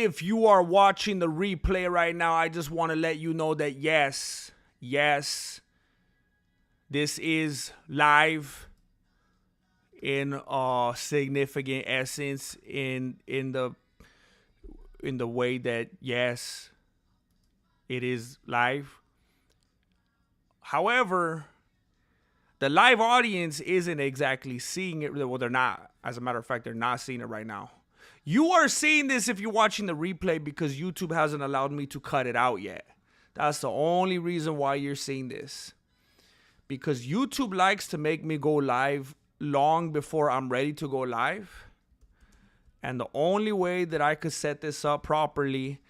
if you are watching the replay right now, I just want to let you know that yes, this is live in significant essence in the way that yes, it is live. However, the live audience isn't exactly seeing it. Well, they're not. As a matter of fact, they're not seeing it right now. You are seeing this if you're watching the replay because YouTube hasn't allowed me to cut it out yet. That's the only reason why you're seeing this. Because YouTube likes to make me go live long before I'm ready to go live. And the only way that I could set this up properly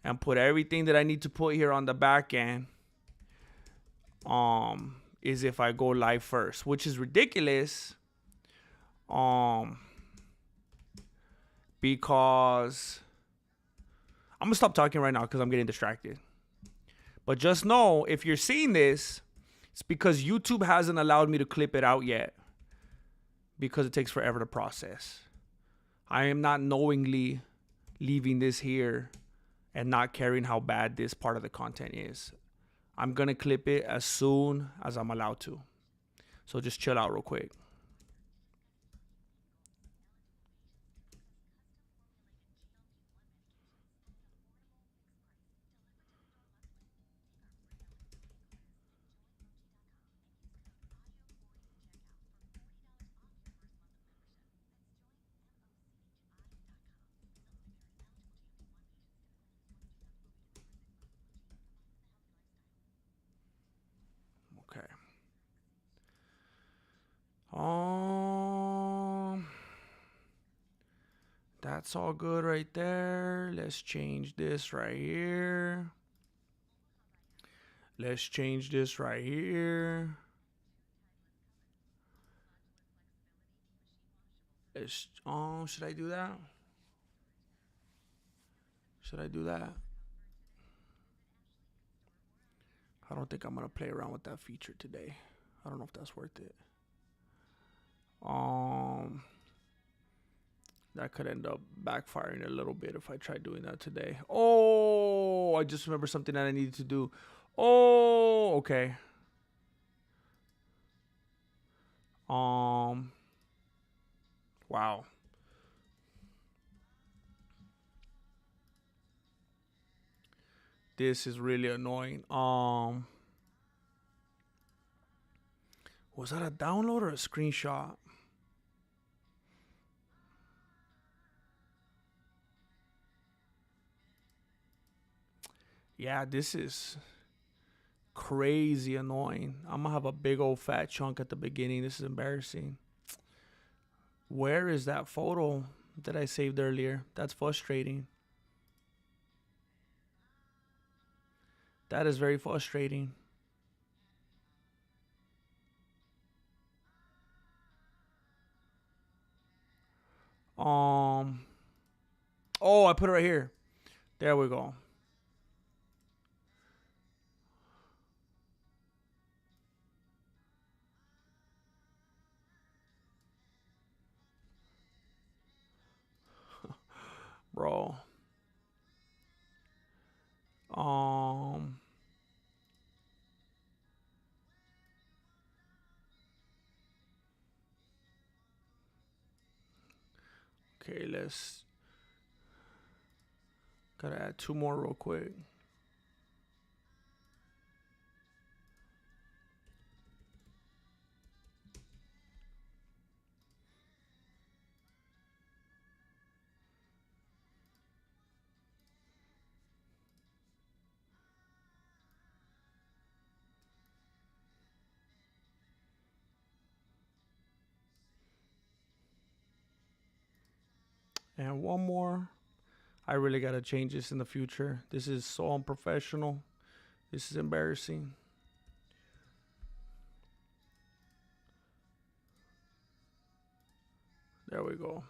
and put everything that I need to put here on the back end is if I go live first, which is ridiculous. Because I'm gonna stop talking right now because I'm getting distracted. But just know, if you're seeing this, it's because YouTube hasn't allowed me to clip it out yet because it takes forever to process. I am not knowingly leaving this here and not caring how bad this part of the content is. I'm gonna clip it as soon as I'm allowed to. So just chill out real quick. Okay. That's all good right there. Let's change this right here. Let's change this right here. Should I do that? Should I do that? I don't think I'm gonna play around with that feature today. I don't know if that's worth it. That could end up backfiring a little bit if I try doing that today. Oh, I just remember something that I needed to do. Oh, okay. Wow. This is really annoying. Was that a download or a screenshot? Yeah, this is crazy annoying. I'm gonna have a big old fat chunk at the beginning. This is embarrassing. Where is that photo that I saved earlier? That's frustrating. That is very frustrating. Oh, I put it right here. There we go. Bro. Okay, gotta add 2 more real quick. And 1 more. I really gotta change this in the future. This is so unprofessional. This is embarrassing. There we go.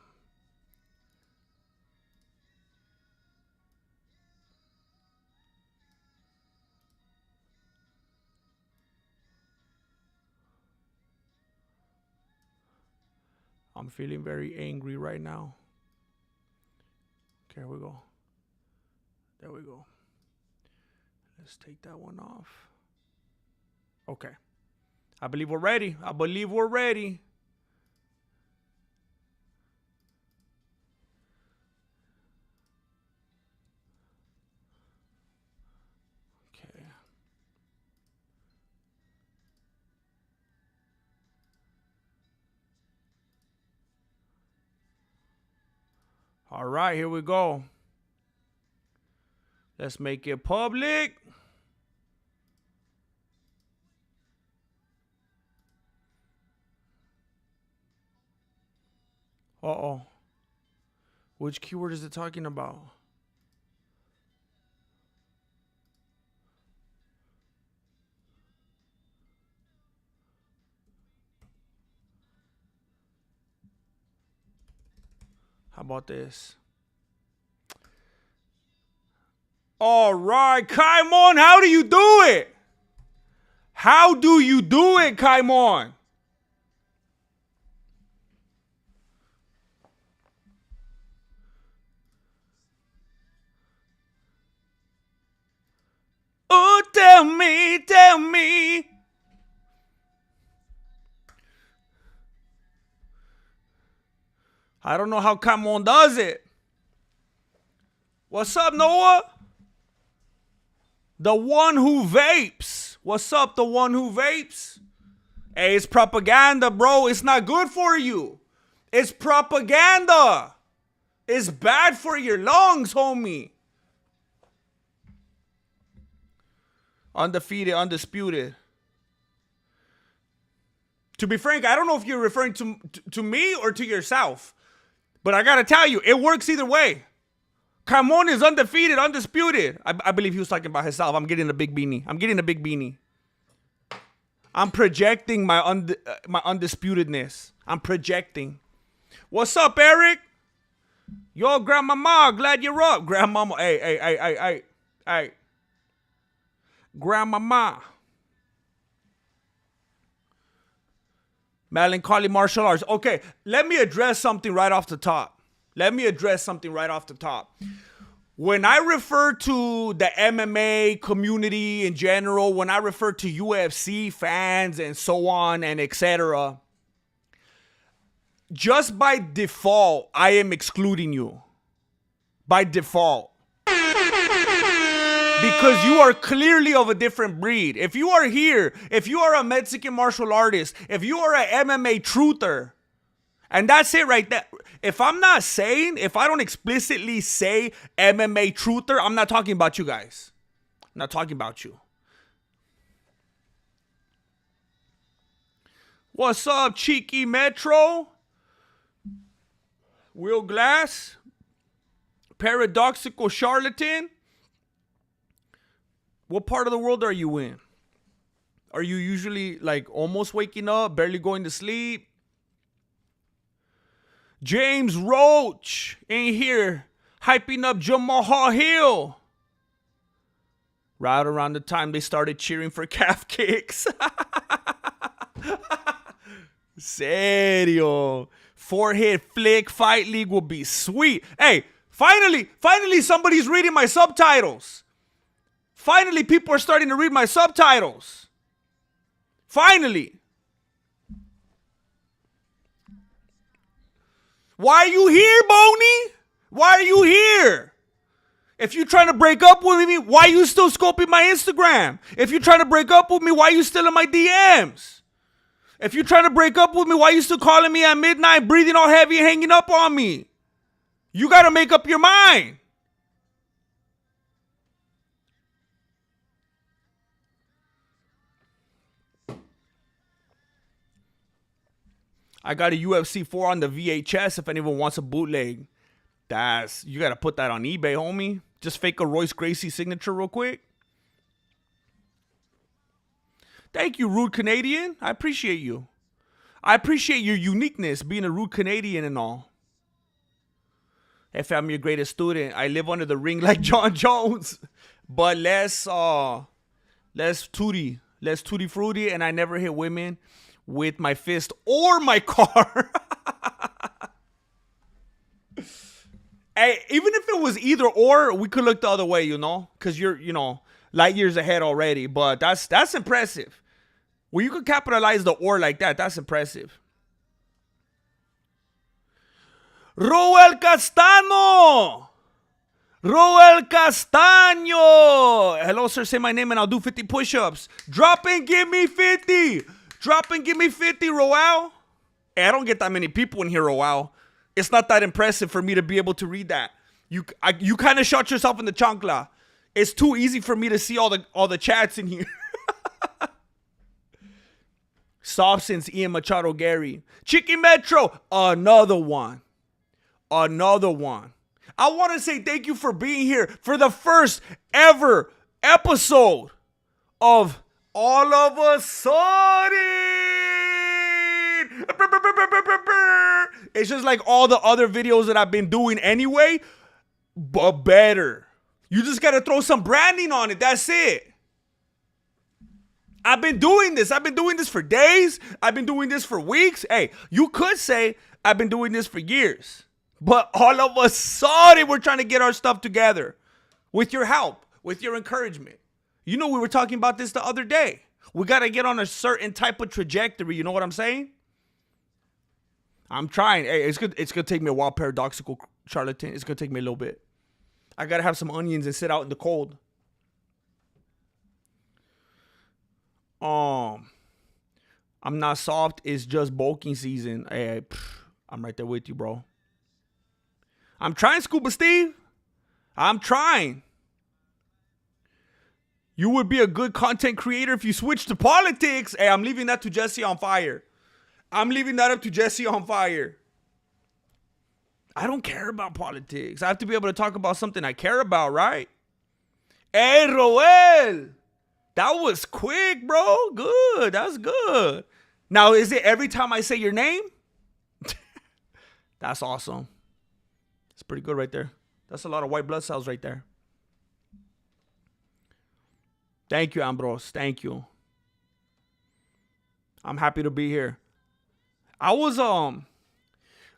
I'm feeling very angry right now. Okay, here we go. There we go. Let's take that one off. Okay. I believe we're ready. I believe we're ready. Okay. All right, here we go. Let's make it public. Uh-oh. Which keyword is it talking about? How about this? All right, Kaimon, how do you do it? How do you do it, Kaimon? Oh, tell me, tell me. I don't know how Kaimon does it. What's up, Noah? The one who vapes. What's up, the one who vapes? Hey, it's propaganda, bro. It's not good for you. It's propaganda. It's bad for your lungs, homie. Undefeated, undisputed. To be frank, I don't know if you're referring to me or to yourself. But I gotta tell you, it works either way. Camon is undefeated, undisputed. I believe he was talking about himself. I'm getting a big beanie. I'm getting a big beanie. I'm projecting my undisputedness. I'm projecting. What's up, Eric? Yo, Grandmama, glad you're up. Grandmama, hey. Grandmama. Melancholy martial arts. Okay, let me address something right off the top. When I refer to the MMA community in general, when I refer to UFC fans and so on and etc., just by default, I am excluding you. By default. Because you are clearly of a different breed. If you are here, if you are a Mexican martial artist, if you are an MMA truther, and that's it right there. If I don't explicitly say MMA truther, I'm not talking about you guys. I'm not talking about you. What's up, Cheeky Metro? Will Glass? Paradoxical Charlatan? What part of the world are you in? Are you usually like almost waking up, barely going to sleep? James Roach in here hyping up Jamal Hill. Right around the time they started cheering for calf kicks. Serio. Forehead flick fight league will be sweet. Hey, finally somebody's reading my subtitles. Finally, people are starting to read my subtitles. Finally. Why are you here, Boney? Why are you here? If you're trying to break up with me, why are you still scoping my Instagram? If you're trying to break up with me, why are you still in my DMs? If you're trying to break up with me, why are you still calling me at midnight, breathing all heavy and hanging up on me? You got to make up your mind. I got a UFC 4 on the VHS if anyone wants a bootleg. You got to put that on eBay, homie. Just fake a Royce Gracie signature real quick. Thank you, Rude Canadian. I appreciate you. I appreciate your uniqueness, being a rude Canadian and all. Hey, fam, I'm your greatest student. I live under the ring like John Jones. But less tutti frutti, and I never hit women with my fist or my car. Hey, even if it was either or, we could look the other way, because you're, light years ahead already. But that's impressive. Well, you could capitalize the or like that. That's impressive. Roel Castano. Roel Castaño. Hello, sir. Say my name and I'll do 50 push-ups. Drop and give me 50. Drop and give me 50, Roel. Hey, I don't get that many people in here, Roel. It's not that impressive for me to be able to read that. You kind of shot yourself in the chancla. It's too easy for me to see all the chats in here. Soft since Ian Machado Gary. Chicken Metro. Another one. Another one. I want to say thank you for being here for the first ever episode of All of a Sudden. It's just like all the other videos that I've been doing anyway, but better. You just got to throw some branding on it. That's it. I've been doing this. I've been doing this for days. I've been doing this for weeks. Hey, you could say I've been doing this for years. But all of a sudden, we're trying to get our stuff together with your help, with your encouragement. We were talking about this the other day. We got to get on a certain type of trajectory. You know what I'm saying? I'm trying. Hey, it's going to take me a while, paradoxical charlatan. It's going to take me a little bit. I got to have some onions and sit out in the cold. I'm not soft. It's just bulking season. Hey, I'm right there with you, bro. I'm trying, Scuba Steve. I'm trying. You would be a good content creator if you switched to politics. Hey, I'm leaving that to Jesse on Fire. I'm leaving that up to Jesse on Fire. I don't care about politics. I have to be able to talk about something I care about, right? Hey, Roel. That was quick, bro. Good. That's good. Now, is it every time I say your name? That's awesome. It's pretty good right there. That's a lot of white blood cells right there. Thank you, Ambrose. Thank you. I'm happy to be here. I was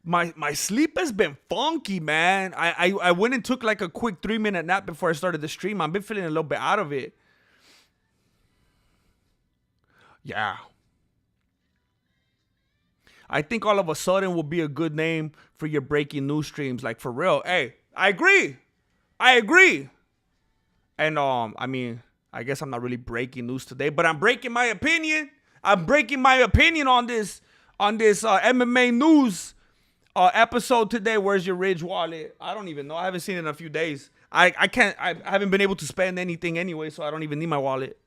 my sleep has been funky, man. I went and took like a quick 3-minute nap before I started the stream. I've been feeling a little bit out of it. Yeah. I think all of a sudden will be a good name for your breaking news streams. Like, for real. Hey, I agree. And, I guess I'm not really breaking news today, but I'm breaking my opinion. I'm breaking my opinion on this MMA news episode today. Where's your Ridge wallet? I don't even know. I haven't seen it in a few days. I haven't been able to spend anything anyway, so I don't even need my wallet.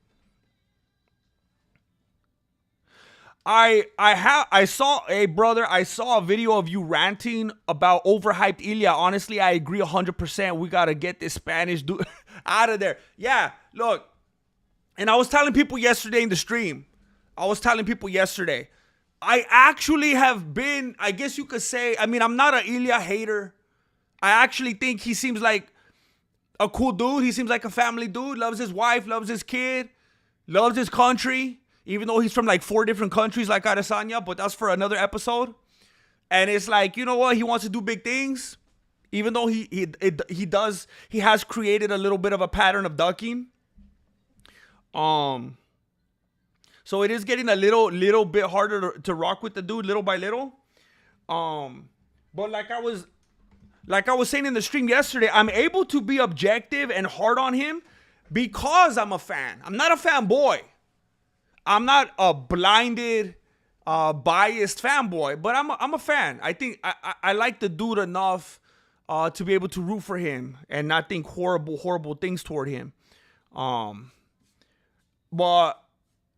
I saw a video of you ranting about overhyped Ilia. Honestly, I agree 100%. We got to get this Spanish dude out of there. Yeah, look. And I was telling people yesterday in the stream. I actually have been, I guess you could say, I'm not an Ilia hater. I actually think he seems like a cool dude. He seems like a family dude. Loves his wife, loves his kid, loves his country. Even though he's from like 4 different countries like Adesanya, but that's for another episode. And it's like, you know what? He wants to do big things. Even though he has created a little bit of a pattern of ducking. So it is getting a little bit harder to rock with the dude little by little. But like I was saying in the stream yesterday, I'm able to be objective and hard on him because I'm a fan. I'm not a fanboy. I'm not a blinded, biased fanboy, but I'm a fan. I think I like the dude enough to be able to root for him and not think horrible things toward him. But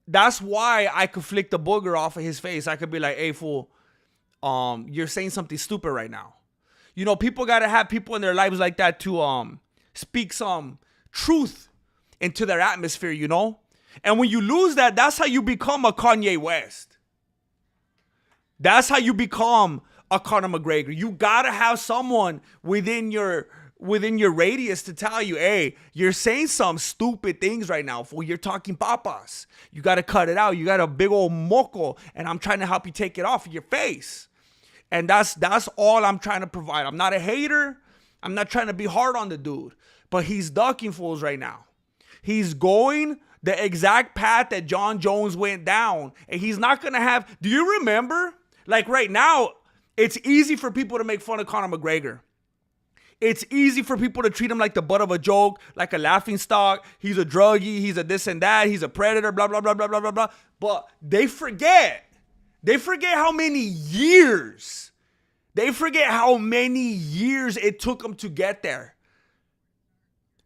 that's why I could flick the booger off of his face. I could be like, hey, fool, you're saying something stupid right now. People got to have people in their lives like that to speak some truth into their atmosphere, And when you lose that, that's how you become a Kanye West. That's how you become a Conor McGregor. You gotta have someone within your radius to tell you, hey, you're saying some stupid things right now, fool. You're talking papas. You gotta cut it out. You got a big old moco, and I'm trying to help you take it off of your face. And that's all I'm trying to provide. I'm not a hater. I'm not trying to be hard on the dude, but he's ducking fools right now. He's going the exact path that Jon Jones went down. And he's not going to have... Do you remember? Like right now, it's easy for people to make fun of Conor McGregor. It's easy for people to treat him like the butt of a joke, like a laughing stock. He's a druggie. He's a this and that. He's a predator, blah, blah, blah, blah, blah, blah, blah. But they forget. They forget how many years. They forget how many years it took them to get there.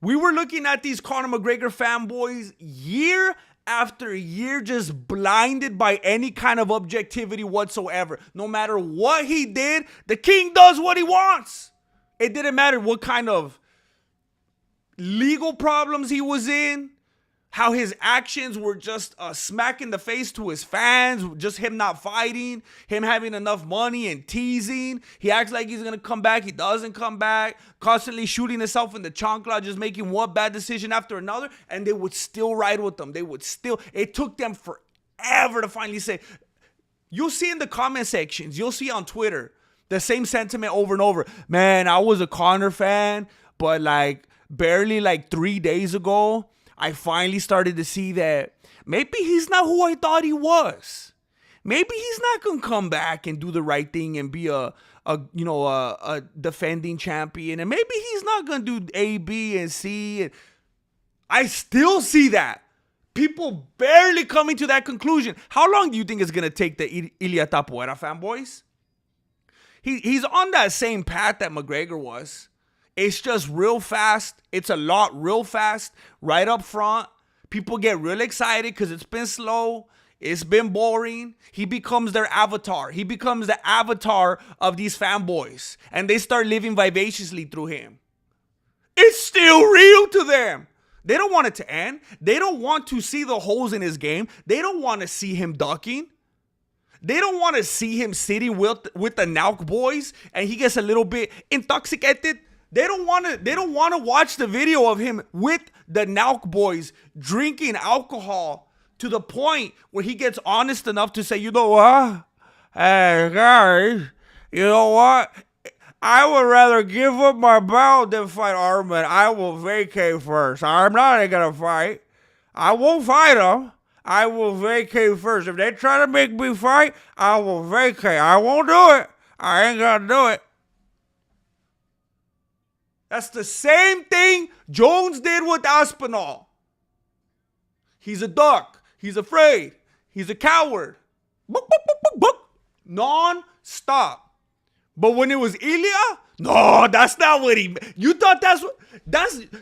We were looking at these Conor McGregor fanboys year after year, just blinded by any kind of objectivity whatsoever. No matter what he did, the king does what he wants. It didn't matter what kind of legal problems he was in, how his actions were just a smack in the face to his fans, just him not fighting, him having enough money and teasing. He acts like he's going to come back. He doesn't come back. Constantly shooting himself in the chancla, just making one bad decision after another. And they would still ride with them. It took them forever to finally say. You'll see in the comment sections, you'll see on Twitter, the same sentiment over and over. Man, I was a Conor fan, but barely 3 days ago, I finally started to see that maybe he's not who I thought he was. Maybe he's not going to come back and do the right thing and be a defending champion. And maybe he's not going to do A, B, and C. I still see that. People barely coming to that conclusion. How long do you think it's going to take the Ilia Topuria fanboys? He's on that same path that McGregor was. It's just real fast. It's a lot real fast right up front. People get real excited because it's been slow. It's been boring. He becomes their avatar. He becomes the avatar of these fanboys. And they start living vivaciously through him. It's still real to them. They don't want it to end. They don't want to see the holes in his game. They don't want to see him ducking. They don't want to see him sitting with the Nauk boys and he gets a little bit intoxicated. They don't want to watch the video of him with the Nauk boys drinking alcohol to the point where he gets honest enough to say, you know what? Hey guys, you know what? I would rather give up my belt than fight Arman. I will vacate first. I'm not going to fight. I won't fight him. I will vacate first. If they try to make me fight, I will vacate. I won't do it. I ain't gonna do it. That's the same thing Jones did with Aspinall. He's a duck. He's afraid. He's a coward. Book, book, book, book, book. Non-stop. But when it was Ilia, no, that's not what he... You thought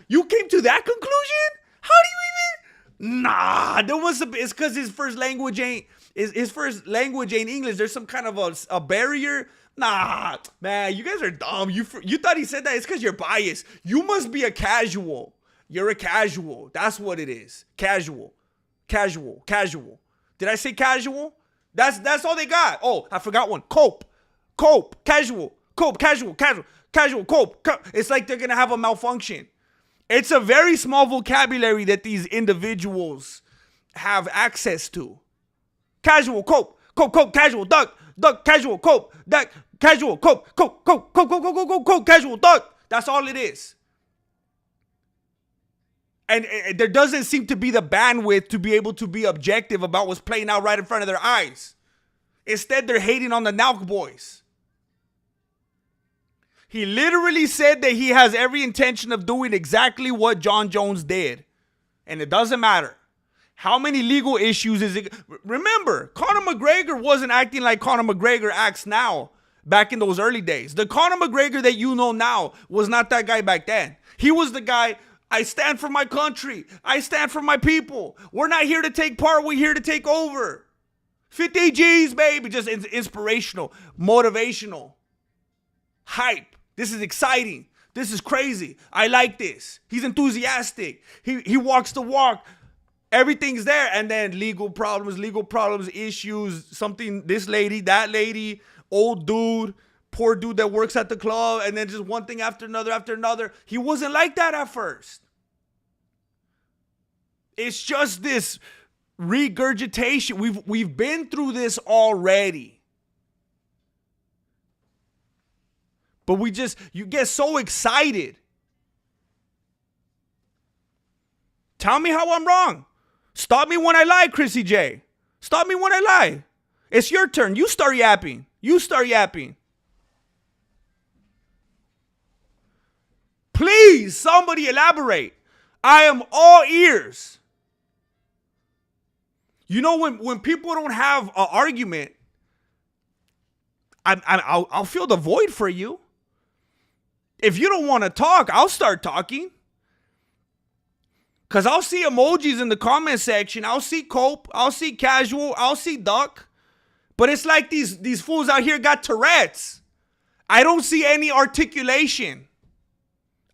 you came to that conclusion? How do you even... Nah, it's because his first language ain't English. There's some kind of a barrier. Nah, man, you guys are dumb. You thought he said that? It's because you're biased. You must be a casual. You're a casual. That's what it is. Casual. Did I say casual? That's all they got. Oh, I forgot one. Cope. Casual. Cope. Casual. Cope. It's like they're gonna have a malfunction. It's a very small vocabulary that these individuals have access to. Casual, cope, casual, duck, casual, cope, duck, casual, cope, casual, duck. That's all it is. And there doesn't seem to be the bandwidth to be able to be objective about what's playing out right in front of their eyes. Instead, they're hating on the Nauk boys. He literally said that he has every intention of doing exactly what Jon Jones did. And it doesn't matter. How many legal issues is it? Remember, Conor McGregor wasn't acting like Conor McGregor acts now back in those early days. The Conor McGregor that you know now was not that guy back then. He was the guy, I stand for my country. I stand for my people. We're not here to take part. We're here to take over. 50 G's, baby. Just inspirational, motivational, hype. This is exciting. This is crazy. I like this. He's enthusiastic. He walks the walk. Everything's there. And then legal problems, issues, something, this lady, that lady, old dude, poor dude that works at the club, and then just one thing after another. He wasn't like that at first. It's just this regurgitation. We've been through this already. But you get so excited. Tell me how I'm wrong. Stop me when I lie, Chrissy J. Stop me when I lie. It's your turn. You start yapping. Please, somebody elaborate. I am all ears. You know, when people don't have an argument, I'll fill the void for you. If you don't want to talk, I'll start talking. Because I'll see emojis in the comment section. I'll see cope. I'll see casual. I'll see duck. But it's like these fools out here got Tourette's. I don't see any articulation.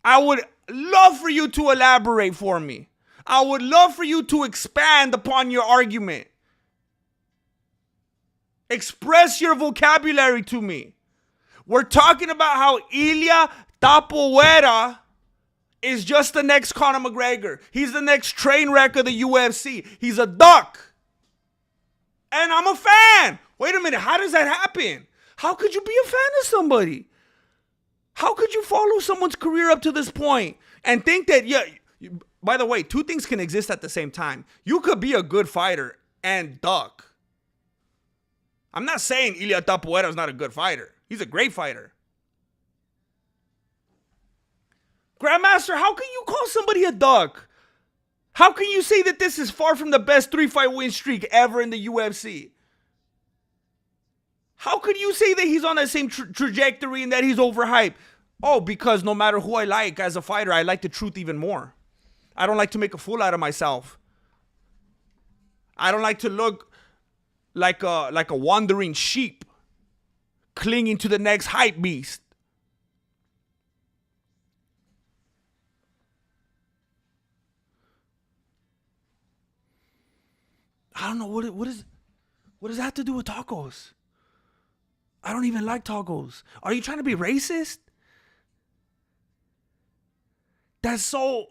I would love for you to elaborate for me. I would love for you to expand upon your argument. Express your vocabulary to me. We're talking about how Ilia Topuria is just the next Conor McGregor. He's the next train wreck of the UFC. He's a duck. And I'm a fan. Wait a minute. How does that happen? How could you be a fan of somebody? How could you follow someone's career up to this point and think that, by the way, two things can exist at the same time. You could be a good fighter and duck. I'm not saying Ilia Topuria is not a good fighter. He's a great fighter. Grandmaster, how can you call somebody a duck? How can you say that this is far from the best 3-fight win streak ever in the UFC? How could you say that he's on that same trajectory and that he's overhyped? Oh, because no matter who I like as a fighter, I like the truth even more. I don't like to make a fool out of myself. I don't like to look like a wandering sheep clinging to the next hype beast. I don't know what does that have to do with tacos? I don't even like tacos. Are you trying to be racist? That's so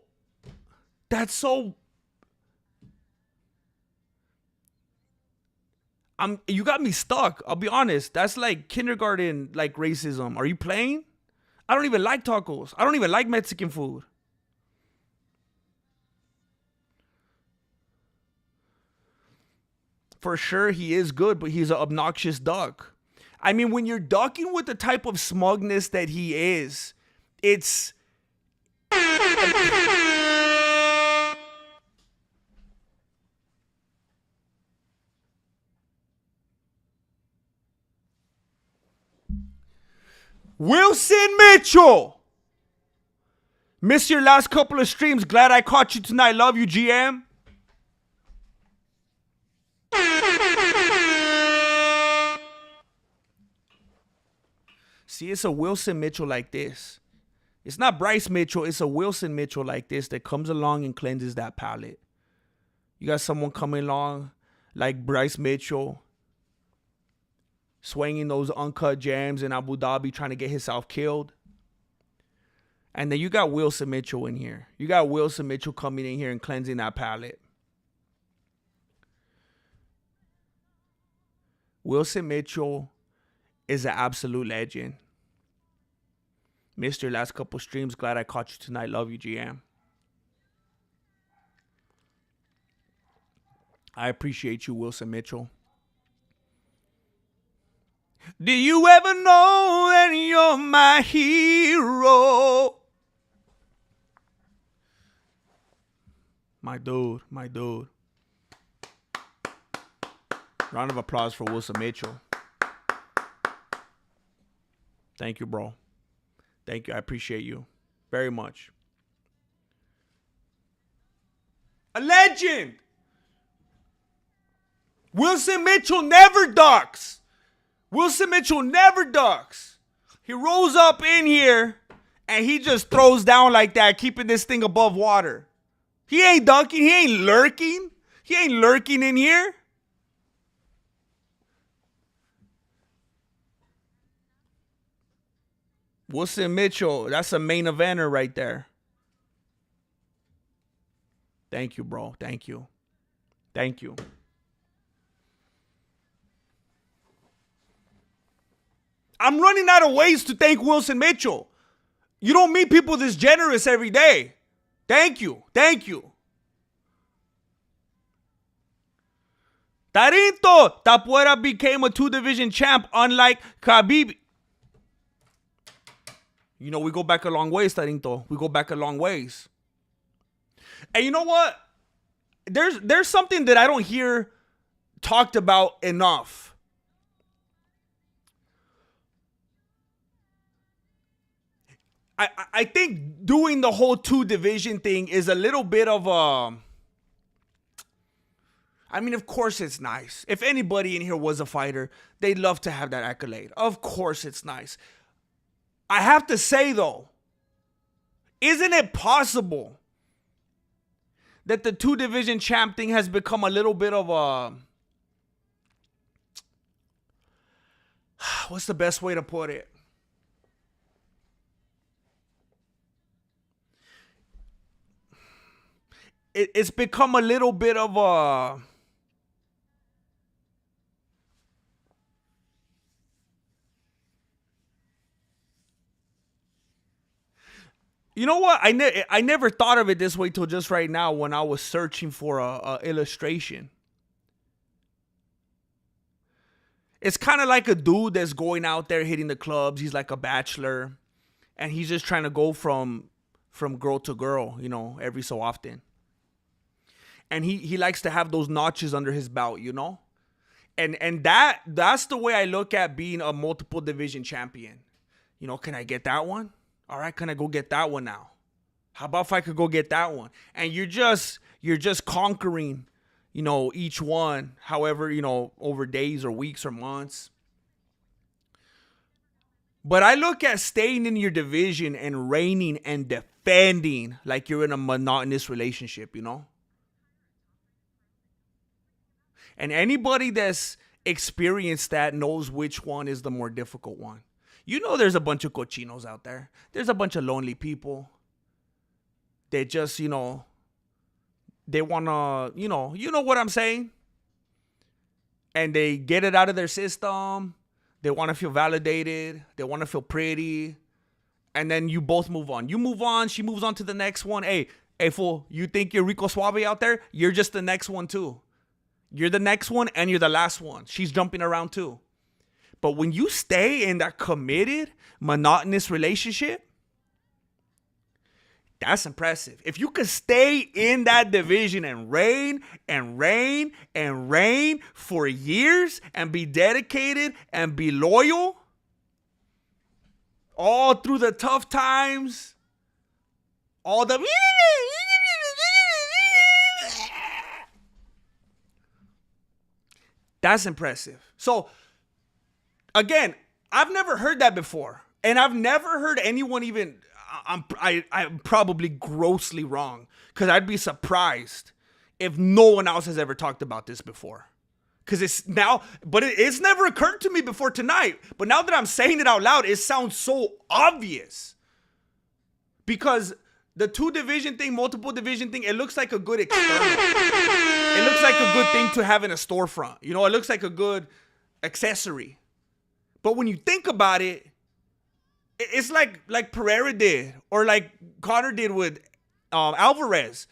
you got me stuck. I'll be honest. That's like kindergarten like racism. Are you playing? I don't even like tacos. I don't even like Mexican food. For sure, he is good, but he's an obnoxious duck. I mean, when you're ducking with the type of smugness that he is, it's... Wilson Mitchell! Missed your last couple of streams. Glad I caught you tonight. Love you, GM. See, it's a Wilson Mitchell like this. It's not Bryce Mitchell. It's a Wilson Mitchell like this that comes along and cleanses that palate. You got someone coming along like Bryce Mitchell, swinging those uncut jams in Abu Dhabi, trying to get himself killed. And then you got Wilson Mitchell in here. You got Wilson Mitchell coming in here and cleansing that palate. Wilson Mitchell is an absolute legend. Missed your last couple streams. Glad I caught you tonight. Love you, GM. I appreciate you, Wilson Mitchell. Do you ever know that you're my hero? My dude, my dude. Round of applause for Wilson Mitchell. Thank you, bro. Thank you. I appreciate you very much. A legend. Wilson Mitchell never ducks. Wilson Mitchell never ducks. He rolls up in here and he just throws down like that, keeping this thing above water. He ain't ducking. He ain't lurking. He ain't lurking in here. Wilson Mitchell, that's a main eventer right there. Thank you, bro. Thank you. Thank you. I'm running out of ways to thank Wilson Mitchell. You don't meet people this generous every day. Thank you. Thank you. Tarito, Topuria became a 2-division champ, unlike Khabib. You know, we go back a long ways, Tarito. We go back a long ways. And you know what? There's something that I don't hear talked about enough. I think doing the whole 2-division thing is a little bit of a... I mean, of course it's nice. If anybody in here was a fighter, they'd love to have that accolade. Of course it's nice. I have to say, though, isn't it possible that the 2-division champ thing has become a little bit of a... What's the best way to put it? It's become a little bit of a... You know what? I never thought of it this way till just right now when I was searching for a illustration. It's kind of like a dude that's going out there hitting the clubs. He's like a bachelor, and he's just trying to go from girl to girl, you know, every so often. And he likes to have those notches under his belt, you know? And that's the way I look at being a multiple division champion. You know, can I get that one? All right, can I go get that one now? How about if I could go get that one? And you're just conquering, you know, each one, however, you know, over days or weeks or months. But I look at staying in your division and reigning and defending like you're in a monotonous relationship, you know? And anybody that's experienced that knows which one is the more difficult one. You know there's a bunch of cochinos out there. There's a bunch of lonely people. They just, you know, they want to, you know what I'm saying? And they get it out of their system. They want to feel validated. They want to feel pretty. And then you both move on. You move on. She moves on to the next one. Hey, fool, you think you're Rico Suave out there? You're just the next one too. You're the next one and you're the last one. She's jumping around too. But when you stay in that committed, monotonous relationship, that's impressive. If you could stay in that division and reign and reign and reign for years and be dedicated and be loyal all through the tough times, all the... That's impressive. So, again, I've never heard that before. And I've never heard anyone even... I'm probably grossly wrong. Because I'd be surprised if no one else has ever talked about this before. Because it's now... But it's never occurred to me before tonight. But now that I'm saying it out loud, it sounds so obvious. Because the 2-division thing, multiple division thing, it looks like a good experiment. It looks like a good thing to have in a storefront. You know, it looks like a good accessory. But when you think about it, it's like Pereira did or like Conor did with Alvarez.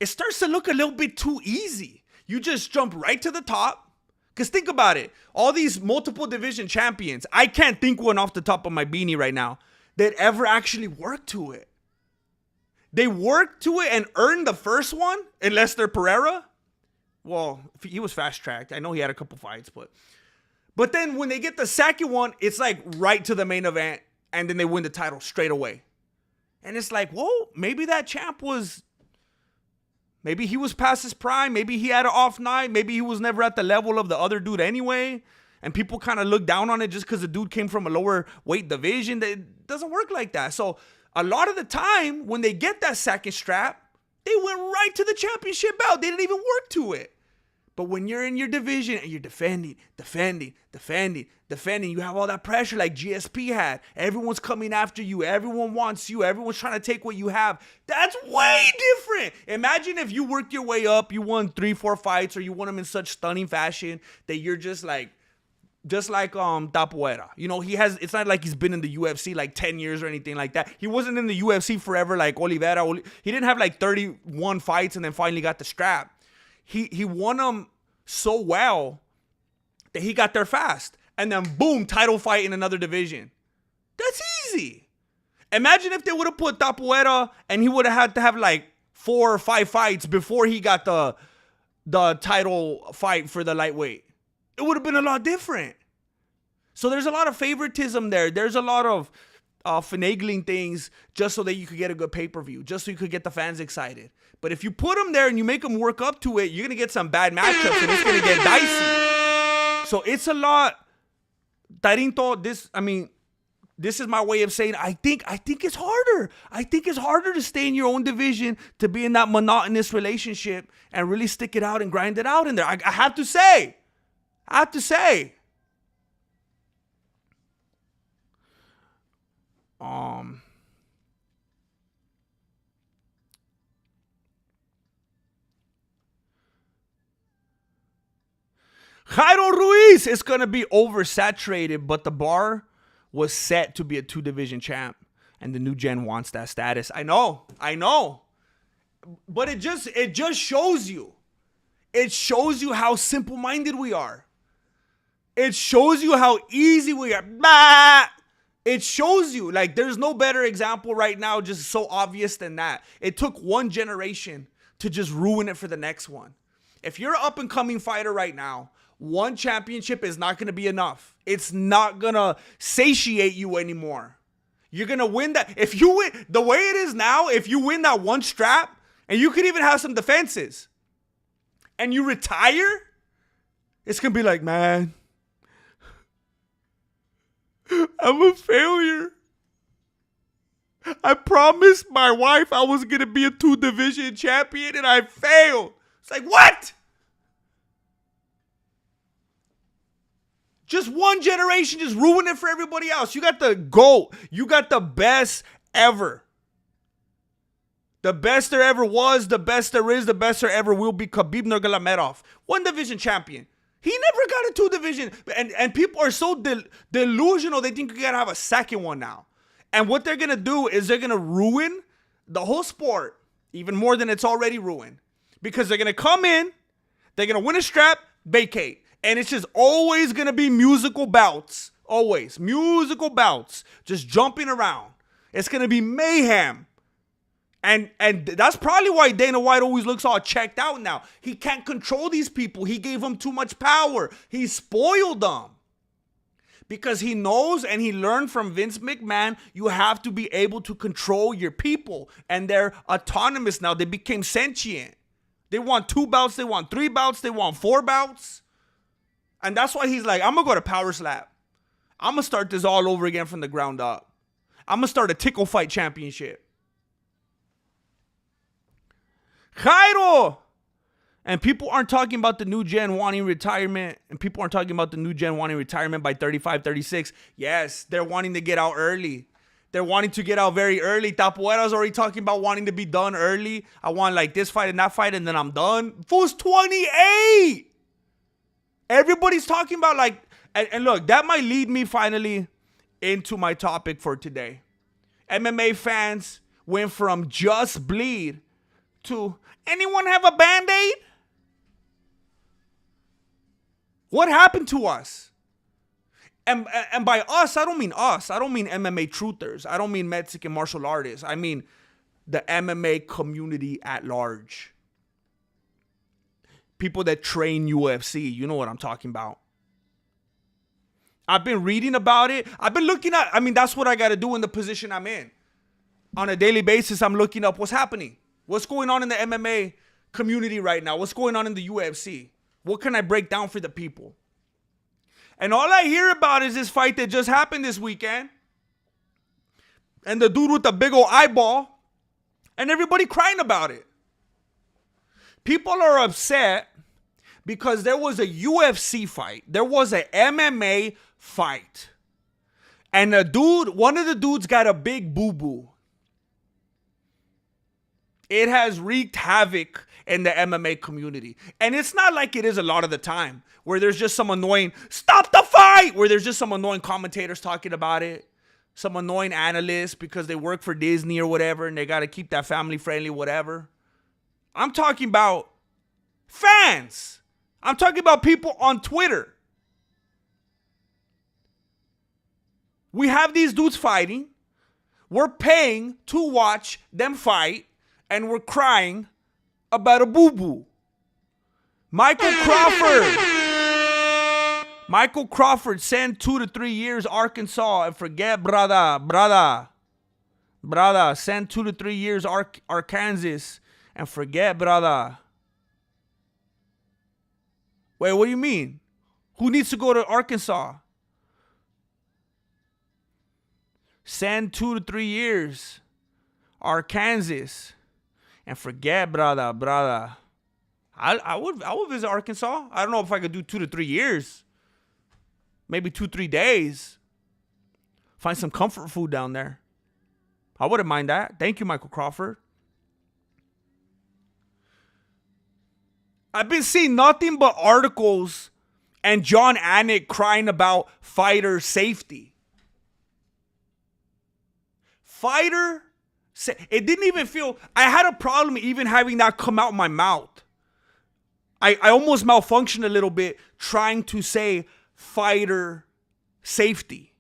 It starts to look a little bit too easy. You just jump right to the top. Because think about it. All these multiple division champions, I can't think one off the top of my beanie right now that ever actually worked to it. They worked to it and earned the first one, unless they're Pereira. Well, he was fast-tracked. I know he had a couple fights, But then when they get the second one, it's like right to the main event, and then they win the title straight away. And it's like, whoa, maybe that champ was... Maybe he was past his prime. Maybe he had an off night. Maybe he was never at the level of the other dude anyway. And people kind of look down on it just because the dude came from a lower weight division. It doesn't work like that. So a lot of the time, when they get that second strap, they went right to the championship belt. They didn't even work to it. But when you're in your division and you're defending, you have all that pressure like GSP had. Everyone's coming after you. Everyone wants you. Everyone's trying to take what you have. That's way different. Imagine if you worked your way up, you won 3-4 fights, or you won them in such stunning fashion that you're just like Just like Topuria. You know, it's not like he's been in the UFC like 10 years or anything like that. He wasn't in the UFC forever like Oliveira. He didn't have like 31 fights and then finally got the strap. He won them so well that he got there fast. And then boom, title fight in another division. That's easy. Imagine if they would have put Topuria and he would have had to have like 4 or 5 fights before he got the title fight for the lightweight. It would have been a lot different. So there's a lot of favoritism there. There's a lot of finagling things just so that you could get a good pay-per-view, just so you could get the fans excited. But if you put them there and you make them work up to it, you're going to get some bad matchups and it's going to get dicey. So it's a lot. Tarinto, this is my way of saying I think it's harder. I think it's harder to stay in your own division, to be in that monotonous relationship and really stick it out and grind it out in there. I have to say. Jairo Ruiz is going to be oversaturated, but the bar was set to be a 2-division champ, and the new gen wants that status. I know. But it just shows you. It shows you how simple-minded we are. It shows you how easy we are. Bah! It shows you, like, there's no better example right now, just so obvious than that. It took one generation to just ruin it for the next one. If you're an up-and-coming fighter right now, one championship is not going to be enough. It's not going to satiate you anymore. You're going to win that. If you win, the way it is now, if you win that one strap, and you could even have some defenses, and you retire, it's going to be like, man, I'm a failure. I promised my wife I was going to be a 2-division champion, and I failed. It's like, what? Just one generation just ruined it for everybody else. You got the GOAT. You got the best ever. The best there ever was, the best there is, the best there ever will be, Khabib Nurmagomedov. 1-division champion. He never got a 2-division. And people are so delusional, they think you got to have a second one now. And what they're going to do is they're going to ruin the whole sport even more than it's already ruined. Because they're going to come in, they're going to win a strap, vacate. And it's just always going to be musical bouts. Always. Musical bouts. Just jumping around. It's going to be mayhem. And that's probably why Dana White always looks all checked out now. He can't control these people. He gave them too much power. He spoiled them. Because he knows and he learned from Vince McMahon, you have to be able to control your people. And they're autonomous now. They became sentient. They want 2 bouts. They want 3 bouts. They want 4 bouts. And that's why he's like, I'm going to go to Power Slap. I'm going to start this all over again from the ground up. I'm going to start a tickle fight championship. Jairo! And people aren't talking about the new gen wanting retirement. And people aren't talking about the new gen wanting retirement by 35, 36. Yes, they're wanting to get out early. They're wanting to get out very early. Tapuera's already talking about wanting to be done early. I want like this fight and that fight and then I'm done. Fool's 28! Everybody's talking about like, and look, that might lead me finally into my topic for today. MMA fans went from just bleed to, anyone have a Band-Aid? What happened to us? And by us, I don't mean us. I don't mean MMA truthers. I don't mean Mexican martial artists. I mean the MMA community at large. People that train UFC. You know what I'm talking about. I've been reading about it. I've been looking at, that's what I got to do in the position I'm in. On a daily basis, I'm looking up what's happening. What's going on in the MMA community right now? What's going on in the UFC? What can I break down for the people? And all I hear about is this fight that just happened this weekend. And the dude with the big old eyeball. And everybody crying about it. People are upset because there was a UFC fight. There was an MMA fight. And one of the dudes got a big boo-boo. It has wreaked havoc in the MMA community. And it's not like it is a lot of the time where there's just some annoying, stop the fight, where there's just some annoying commentators talking about it, some annoying analysts because they work for Disney or whatever and they got to keep that family friendly, whatever. I'm talking about fans. I'm talking about people on Twitter. We have these dudes fighting. We're paying to watch them fight, and we're crying about a boo-boo. Michael Crawford sent 2 to 3 years Arkansas and forget brother. Send 2 to 3 years Arkansas and forget brother. Wait, what do you mean? Who needs to go to Arkansas? Send 2 to 3 years Arkansas and forget brother. I would visit Arkansas. I don't know if I could do 2 to 3 years. Maybe 2-3 days. Find some comfort food down there. I wouldn't mind that. Thank you, Michael Crawford. I've been seeing nothing but articles and John Anik crying about fighter safety. It didn't even feel, I had a problem even having that come out my mouth. I almost malfunctioned a little bit trying to say fighter safety.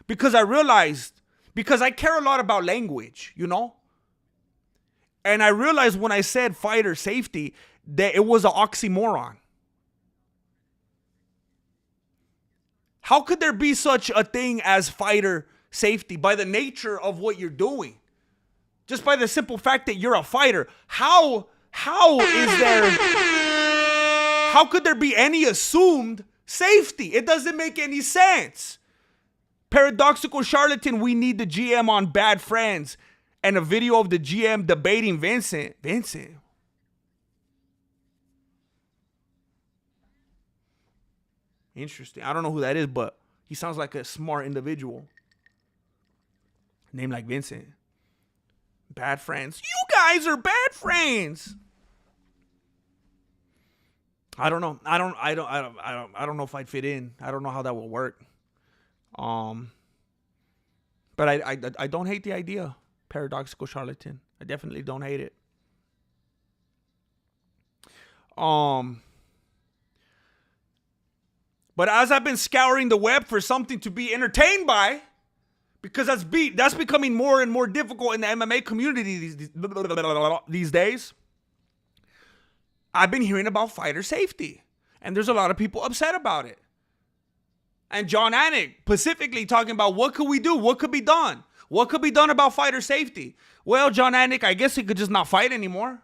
Because I realized, because I care a lot about language, you know? And I realized when I said fighter safety that it was an oxymoron. How could there be such a thing as fighter safety by the nature of what you're doing? Just by the simple fact that you're a fighter. How could there be any assumed safety? It doesn't make any sense. Paradoxical charlatan, we need the GM on Bad Friends. And a video of the GM debating Vincent. Interesting. I don't know who that is, but he sounds like a smart individual. Name like Vincent. Bad Friends. You guys are bad friends. I don't know. I don't know if I'd fit in. I don't know how that will work. But I don't hate the idea. Paradoxical charlatan. I definitely don't hate it. But as I've been scouring the web for something to be entertained by, because that's becoming more and more difficult in the MMA community these days, I've been hearing about fighter safety. And there's a lot of people upset about it. And John Anik specifically talking about what could we do? What could be done? What could be done about fighter safety? Well, John Anik, I guess he could just not fight anymore.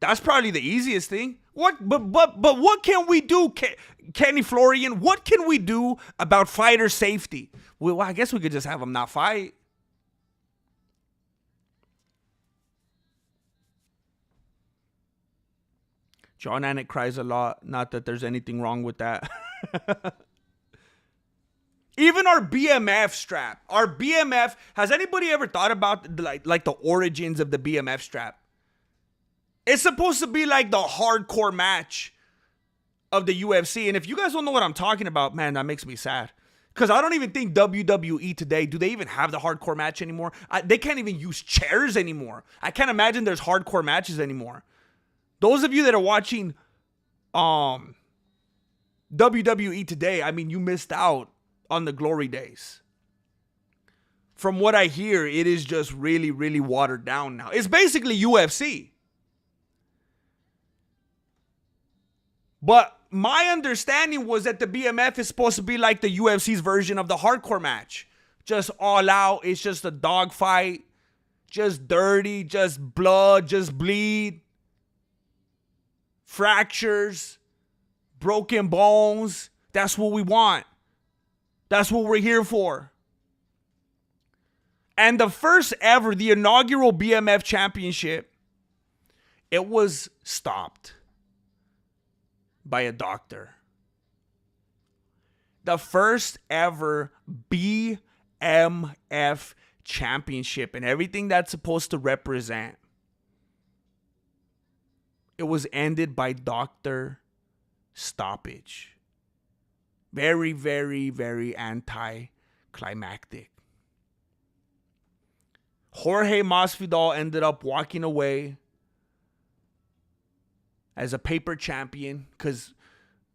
That's probably the easiest thing. But what can we do, Kenny Florian? What can we do about fighter safety? Well, I guess we could just have him not fight. John Anik cries a lot. Not that there's anything wrong with that. Even our BMF strap. Our BMF, has anybody ever thought about like the origins of the BMF strap? It's supposed to be like the hardcore match of the UFC. And if you guys don't know what I'm talking about, man, that makes me sad. Because I don't even think WWE today, do they even have the hardcore match anymore? They can't even use chairs anymore. I can't imagine there's hardcore matches anymore. Those of you that are watching WWE today, I mean, you missed out on the glory days. From what I hear, it is just really, really watered down now. It's basically UFC. But my understanding was that the BMF is supposed to be like the UFC's version of the hardcore match. Just all out. It's just a dogfight. Just dirty. Just blood. Just bleed. Fractures. Broken bones. That's what we want. That's what we're here for. And the first ever, the inaugural BMF championship, it was stopped by a doctor. The first ever BMF championship and everything that's supposed to represent it was ended by doctor stoppage. Very, very, very anticlimactic. Jorge Masvidal ended up walking away as a paper champion because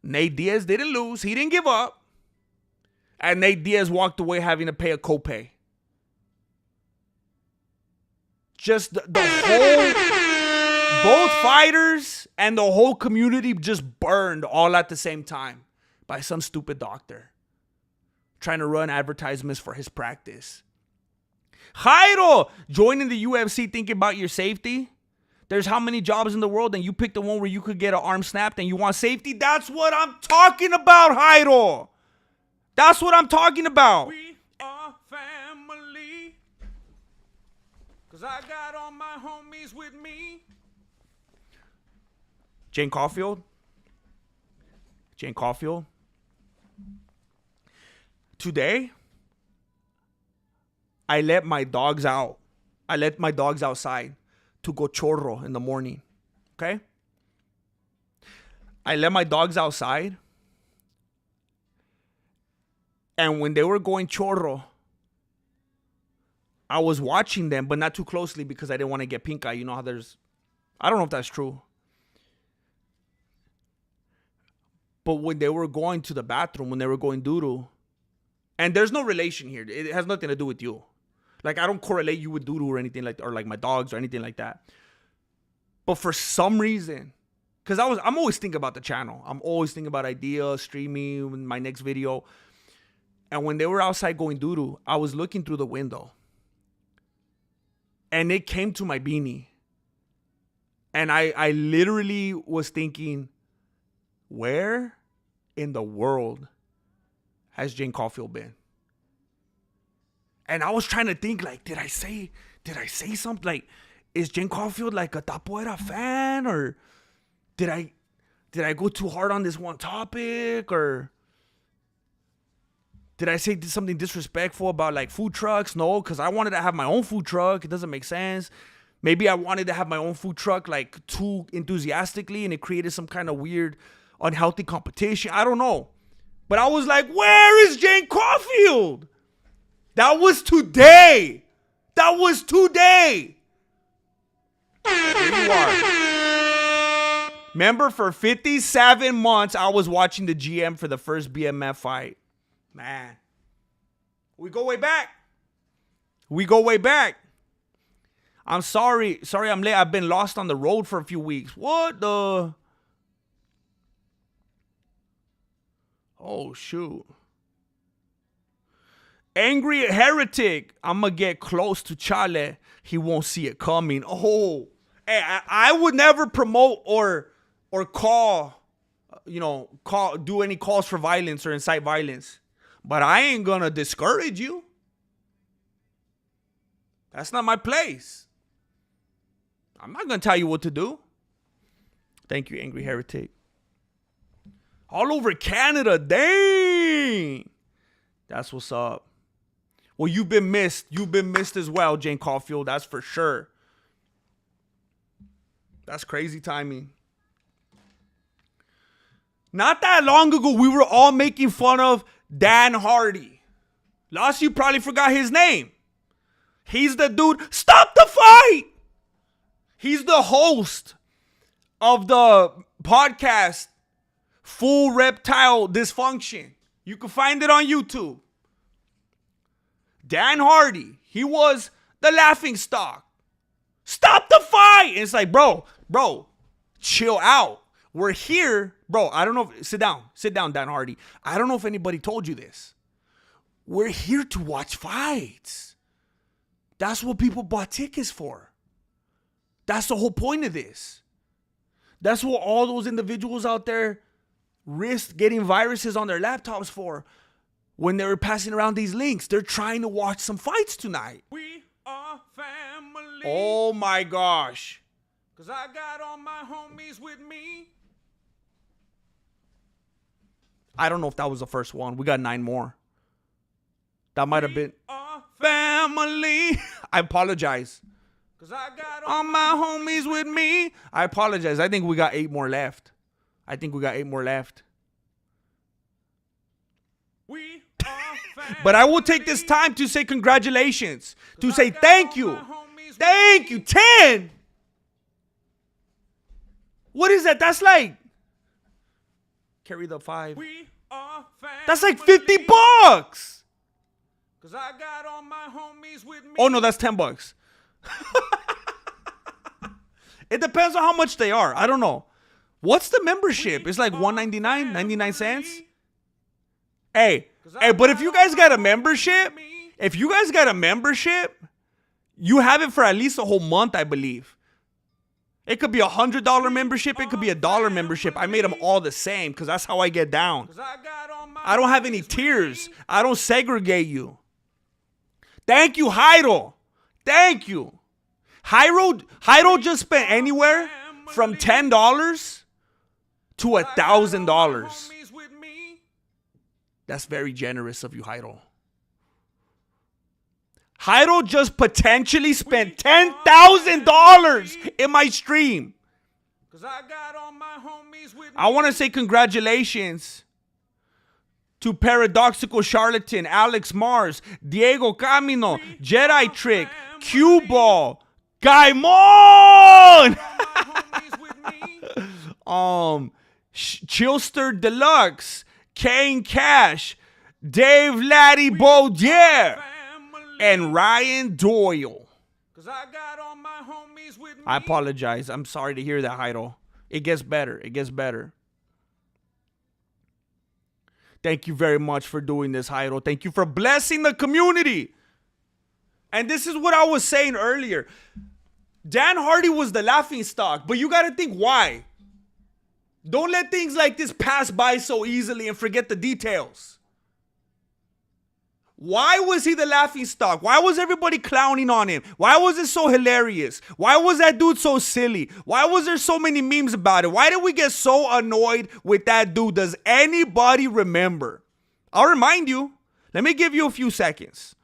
Nate Diaz didn't lose. He didn't give up. And Nate Diaz walked away having to pay a copay. Just the whole, both fighters and the whole community just burned all at the same time by some stupid doctor trying to run advertisements for his practice. Jairo, joining the UFC thinking about your safety. There's how many jobs in the world, and you pick the one where you could get an arm snapped and you want safety? That's what I'm talking about, Jairo. That's what I'm talking about. We are family. Because I got all my homies with me. Jane Caulfield. Today, I let my dogs out. I let my dogs outside to go chorro in the morning. Okay? I let my dogs outside. And when they were going chorro, I was watching them, but not too closely because I didn't want to get pink eye. You know how there's... I don't know if that's true. But when they were going to the bathroom, when they were going doo-doo, and there's no relation here. It has nothing to do with you. Like, I don't correlate you with doo-doo or anything like, or like my dogs or anything like that. But for some reason, because I'm always thinking about the channel. I'm always thinking about ideas, streaming, my next video. And when they were outside going doo-doo, I was looking through the window. And it came to my beanie. And I literally was thinking, where in the world has Jane Caulfield been? And I was trying to think, like, did I say something? Like, is Jane Caulfield like a Topuria fan? Or did I go too hard on this one topic? Or did I say something disrespectful about like food trucks? No, because I wanted to have my own food truck. It doesn't make sense. Maybe I wanted to have my own food truck like too enthusiastically and it created some kind of weird, unhealthy competition. I don't know. But I was like, where is Jane Caulfield? That was today. That was today. Here you are. Remember, for 57 months, I was watching the GM for the first BMF fight. Man. We go way back. I'm sorry. Sorry I'm late. I've been lost on the road for a few weeks. What the? Oh, shoot. Angry heretic. I'm going to get close to Chale. He won't see it coming. Oh. Hey, I would never promote or call, do any calls for violence or incite violence. But I ain't going to discourage you. That's not my place. I'm not going to tell you what to do. Thank you, Angry Heretic. All over Canada. Dang. That's what's up. Well, you've been missed. You've been missed as well, Jane Caulfield. That's for sure. That's crazy timing. Not that long ago, we were all making fun of Dan Hardy. Lots of you probably forgot his name. He's the dude. Stop the fight! He's the host of the podcast Full Reptile Dysfunction. You can find it on YouTube. Dan Hardy. He was the laughing stock. Stop the fight! And it's like, bro, chill out. We're here. Bro, I don't know. Sit down, Dan Hardy. I don't know if anybody told you this. We're here to watch fights. That's what people bought tickets for. That's the whole point of this. That's what all those individuals out there risked getting viruses on their laptops for when they were passing around these links. They're trying to watch some fights tonight. We are family. Oh my gosh. Because I got all my homies with me. I don't know if that was the first one. We got 9 more. That might have been family. I apologize. All my homies with me. I apologize. I think we got 8 more left. But I will take this time to say congratulations. To say thank you. Thank you. 10. What is that? That's like, carry the 5. That's like $50. Oh no, that's $10. It depends on how much they are. I don't know. What's the membership? It's like $1.99, 99 cents. Hey, but if you guys got a membership, you have it for at least a whole month, I believe. It could be $100 membership. It could be $1 membership. I made them all the same because that's how I get down. I don't have any tiers. I don't segregate you. Thank you, Jairo. Thank you. Jairo just spent anywhere from $10 to $1,000. That's very generous of you, Jairo. Jairo just potentially spent $10,000 in my stream. I want to say congratulations to Paradoxical Charlatan, Alex Mars, Diego Camino, Jedi Trick, Cue Ball, Gaimon, Chillster Deluxe, Kane Cash, Dave Laddie Baudier, and Ryan Doyle. I apologize. I'm sorry to hear that, Jairo. It gets better. Thank you very much for doing this, Jairo. Thank you for blessing the community. And this is what I was saying earlier. Dan Hardy was the laughingstock, but you got to think why. Don't let things like this pass by so easily and forget the details. Why was he the laughingstock? Why was everybody clowning on him? Why was it so hilarious? Why was that dude so silly? Why was there so many memes about it? Why did we get so annoyed with that dude? Does anybody remember? I'll remind you. Let me give you a few seconds.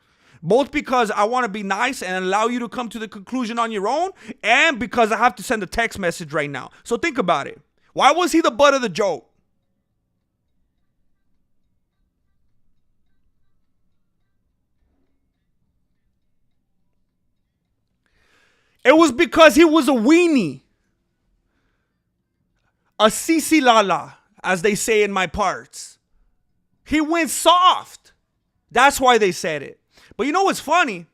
Both because I want to be nice and allow you to come to the conclusion on your own, and because I have to send a text message right now. So think about it. Why was he the butt of the joke? It was because he was a weenie. A sisi lala, as they say in my parts. He went soft. That's why they said it. But you know what's funny?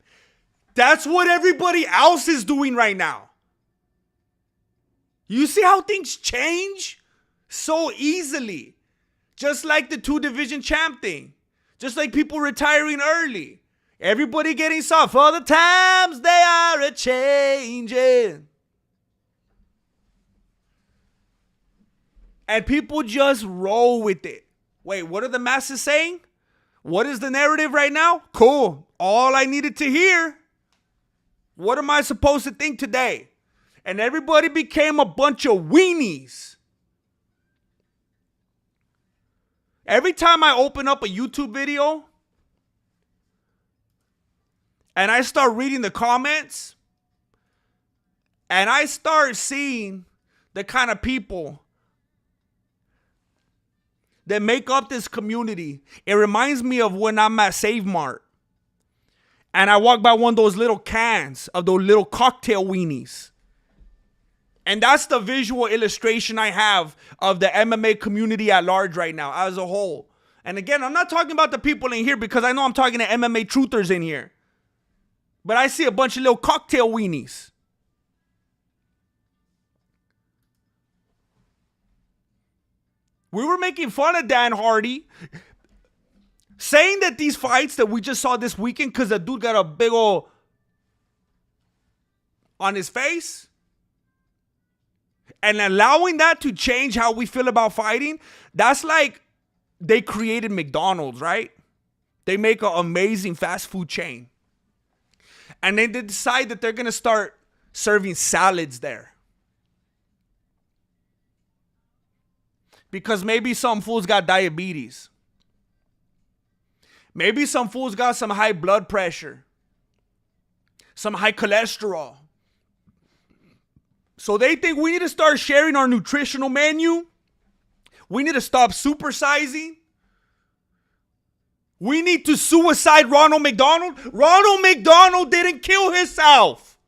That's what everybody else is doing right now. You see how things change so easily? Just like the 2-division champ thing. Just like people retiring early. Everybody getting soft. For the times they are a-changing. And people just roll with it. Wait, what are the masses saying? What is the narrative right now? Cool. All I needed to hear. What am I supposed to think today? And everybody became a bunch of weenies. Every time I open up a YouTube video and I start reading the comments and I start seeing the kind of people that make up this community, it reminds me of when I'm at Save Mart and I walk by one of those little cans of those little cocktail weenies. And that's the visual illustration I have of the MMA community at large right now as a whole. And again, I'm not talking about the people in here because I know I'm talking to MMA truthers in here. But I see a bunch of little cocktail weenies. We were making fun of Dan Hardy, saying that these fights that we just saw this weekend, because the dude got a big ol' on his face, and allowing that to change how we feel about fighting, that's like they created McDonald's, right? They make an amazing fast food chain. And then they decide that they're going to start serving salads there. Because maybe some fools got diabetes. Maybe some fools got some high blood pressure. Some high cholesterol. So they think we need to start sharing our nutritional menu. We need to stop supersizing. We need to suicide Ronald McDonald. Ronald McDonald didn't kill himself.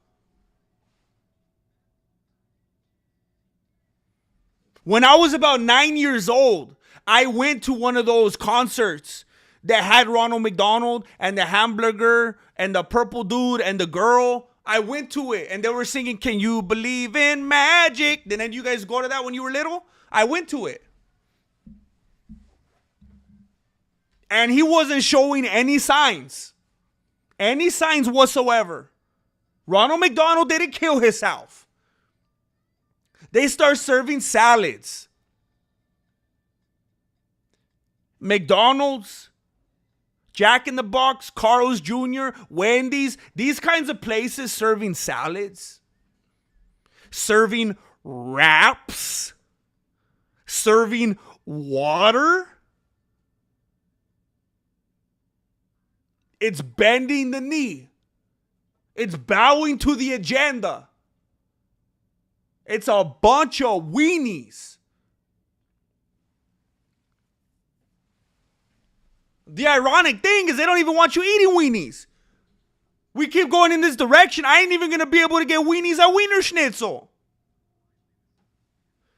When I was about 9 years old, I went to one of those concerts that had Ronald McDonald and the hamburger and the purple dude and the girl. I went to it and they were singing, "Can You Believe in Magic?" Didn't you guys go to that when you were little? I went to it. And he wasn't showing any signs whatsoever. Ronald McDonald didn't kill himself. They start serving salads. McDonald's, Jack in the Box, Carl's Jr., Wendy's, these kinds of places serving salads, serving wraps, serving water. It's bending the knee. It's bowing to the agenda. It's a bunch of weenies. The ironic thing is they don't even want you eating weenies. We keep going in this direction. I ain't even going to be able to get weenies at Wiener Schnitzel.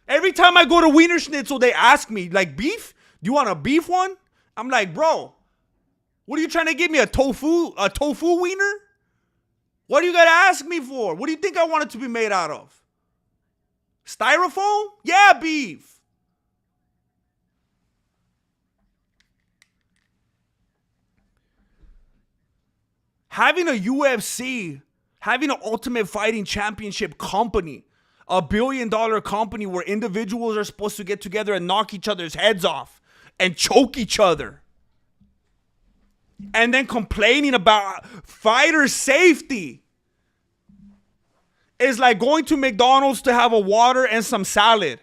Every time I go to Wiener Schnitzel, they ask me, like, beef? Do you want a beef one? I'm like, bro, what are you trying to give me, a tofu wiener? What do you got to ask me for? What do you think I want it to be made out of? Styrofoam? Yeah, beef. Having a UFC, having an Ultimate Fighting Championship company, $1 billion company where individuals are supposed to get together and knock each other's heads off and choke each other. And then complaining about fighter safety is like going to McDonald's to have a water and some salad.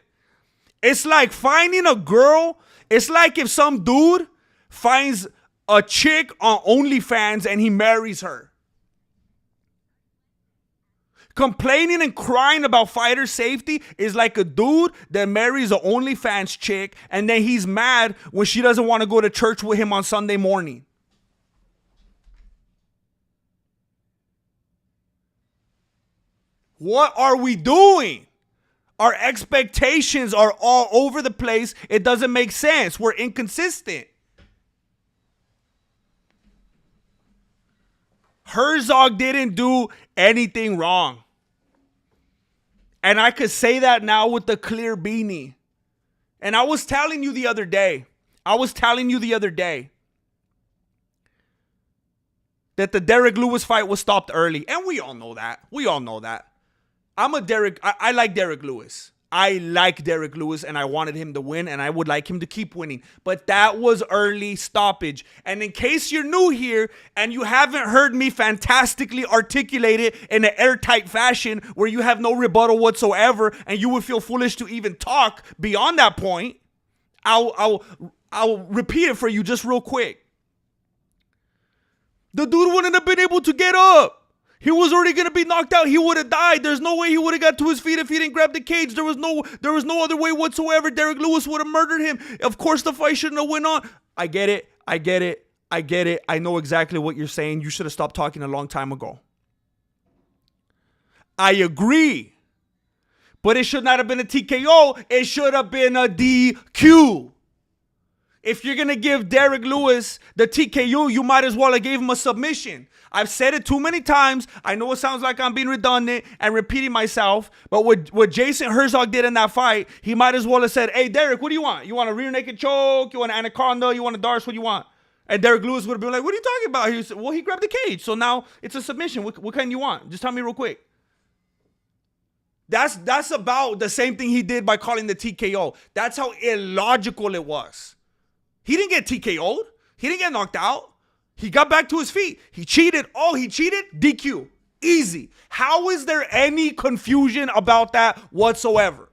It's like finding a girl. It's like if some dude finds a chick on OnlyFans and he marries her. Complaining and crying about fighter safety is like a dude that marries an OnlyFans chick and then he's mad when she doesn't want to go to church with him on Sunday morning. What are we doing? Our expectations are all over the place. It doesn't make sense. We're inconsistent. Herzog didn't do anything wrong. And I could say that now with the clear beanie. And I was telling you the other day that the Derek Lewis fight was stopped early. And we all know that. I like Derek Lewis. I like Derek Lewis and I wanted him to win and I would like him to keep winning. But that was early stoppage. And in case you're new here and you haven't heard me fantastically articulate it in an airtight fashion where you have no rebuttal whatsoever and you would feel foolish to even talk beyond that point, I'll repeat it for you just real quick. The dude wouldn't have been able to get up. He was already going to be knocked out. He would have died. There's no way he would have got to his feet if he didn't grab the cage. There was no other way whatsoever. Derek Lewis would have murdered him. Of course, the fight shouldn't have went on. I get it. I know exactly what you're saying. You should have stopped talking a long time ago. I agree. But it should not have been a TKO. It should have been a DQ. If you're going to give Derek Lewis the TKO, you might as well have gave him a submission. I've said it too many times. I know it sounds like I'm being redundant and repeating myself, but what Jason Herzog did in that fight, he might as well have said, "Hey, Derek, what do you want? You want a rear naked choke? You want an anaconda? You want a darce? What do you want?" And Derek Lewis would have been like, "What are you talking about?" He said, "Well, he grabbed the cage, so now it's a submission. What kind you want? Just tell me real quick." That's about the same thing he did by calling the TKO. That's how illogical it was. He didn't get TKO'd. He didn't get knocked out. He got back to his feet. He cheated. Oh, he cheated? DQ. Easy. How is there any confusion about that whatsoever?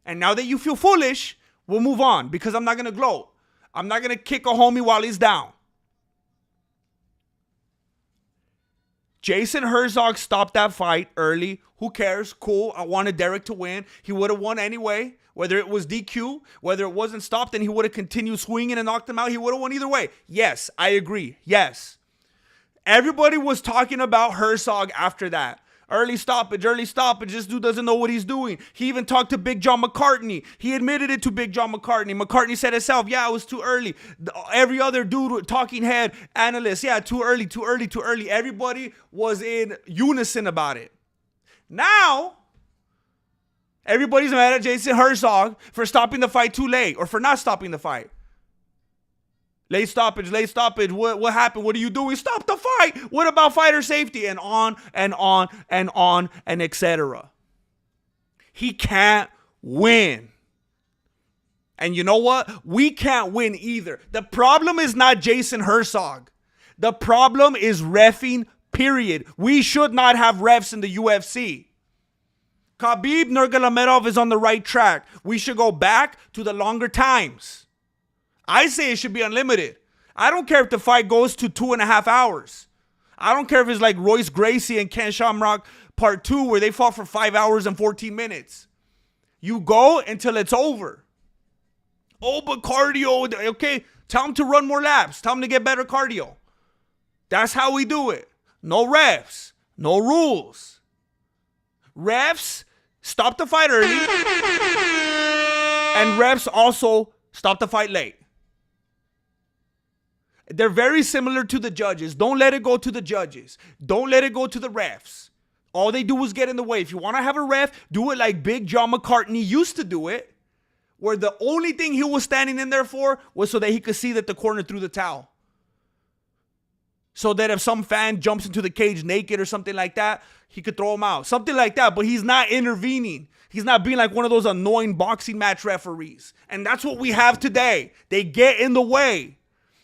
And now that you feel foolish, we'll move on because I'm not going to gloat. I'm not going to kick a homie while he's down. Jason Herzog stopped that fight early. Who cares? Cool. I wanted Derek to win. He would have won anyway. Whether it was DQ, whether it wasn't stopped, and he would have continued swinging and knocked him out, he would have won either way. Yes, I agree. Yes. Everybody was talking about Herzog after that. Early stoppage. This dude doesn't know what he's doing. He even talked to Big John McCartney. He admitted it to Big John McCartney. McCartney said himself, yeah, it was too early. Every other dude, talking head, analyst, yeah, too early. Everybody was in unison about it. Now, everybody's mad at Jason Herzog for stopping the fight too late or for not stopping the fight. Late stoppage. What happened? What are you doing? Stop the fight. What about fighter safety? And on and etc. He can't win. And you know what? We can't win either. The problem is not Jason Herzog. The problem is reffing, period. We should not have refs in the UFC. Khabib Nurmagomedov is on the right track. We should go back to the longer times. I say it should be unlimited. I don't care if the fight goes to 2.5 hours. I don't care if it's like Royce Gracie and Ken Shamrock Part 2 where they fought for 5 hours and 14 minutes. You go until it's over. Oh, but cardio. Okay, tell them to run more laps. Tell them to get better cardio. That's how we do it. No refs. No rules. Refs stop the fight early. And refs also stop the fight late. They're very similar to the judges. Don't let it go to the judges. Don't let it go to the refs. All they do is get in the way. If you want to have a ref, do it like Big John McCartney used to do it, where the only thing he was standing in there for was so that he could see that the corner threw the towel. So that if some fan jumps into the cage naked or something like that, he could throw him out. Something like that, but he's not intervening. He's not being like one of those annoying boxing match referees. And that's what we have today. They get in the way.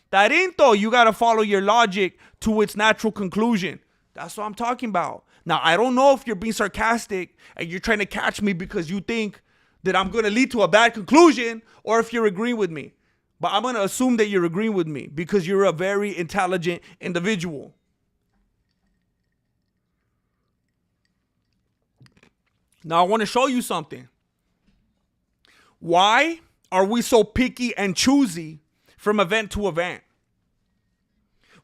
Tarinto, you got to follow your logic to its natural conclusion. That's what I'm talking about. Now, I don't know if you're being sarcastic and you're trying to catch me because you think that I'm going to lead to a bad conclusion or if you're agreeing with me. But I'm going to assume that you're agreeing with me because you're a very intelligent individual. Now, I want to show you something. Why are we so picky and choosy from event to event?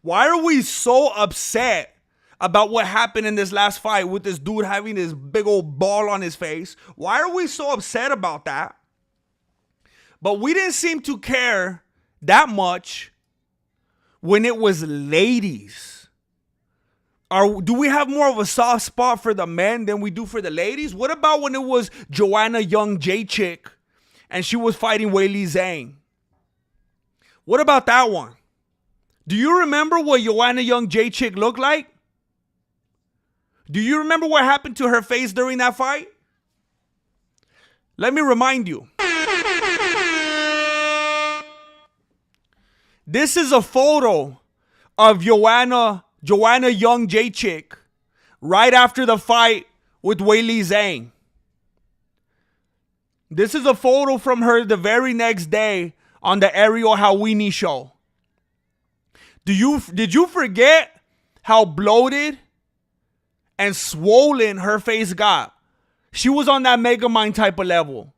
Why are we so upset about what happened in this last fight with this dude having this big old ball on his face? Why are we so upset about that? But we didn't seem to care that much when it was ladies. Do we have more of a soft spot for the men than we do for the ladies? What about when it was Joanna Young Jacek and she was fighting Weili Zhang? What about that one? Do you remember what Joanna Young Jacek looked like? Do you remember what happened to her face during that fight? Let me remind you. This is a photo of Joanna Young Jacek right after the fight with Weili Zhang. This is a photo from her the very next day on the Ariel Helwani show. Did you forget how bloated and swollen her face got? She was on that Megamind type of level.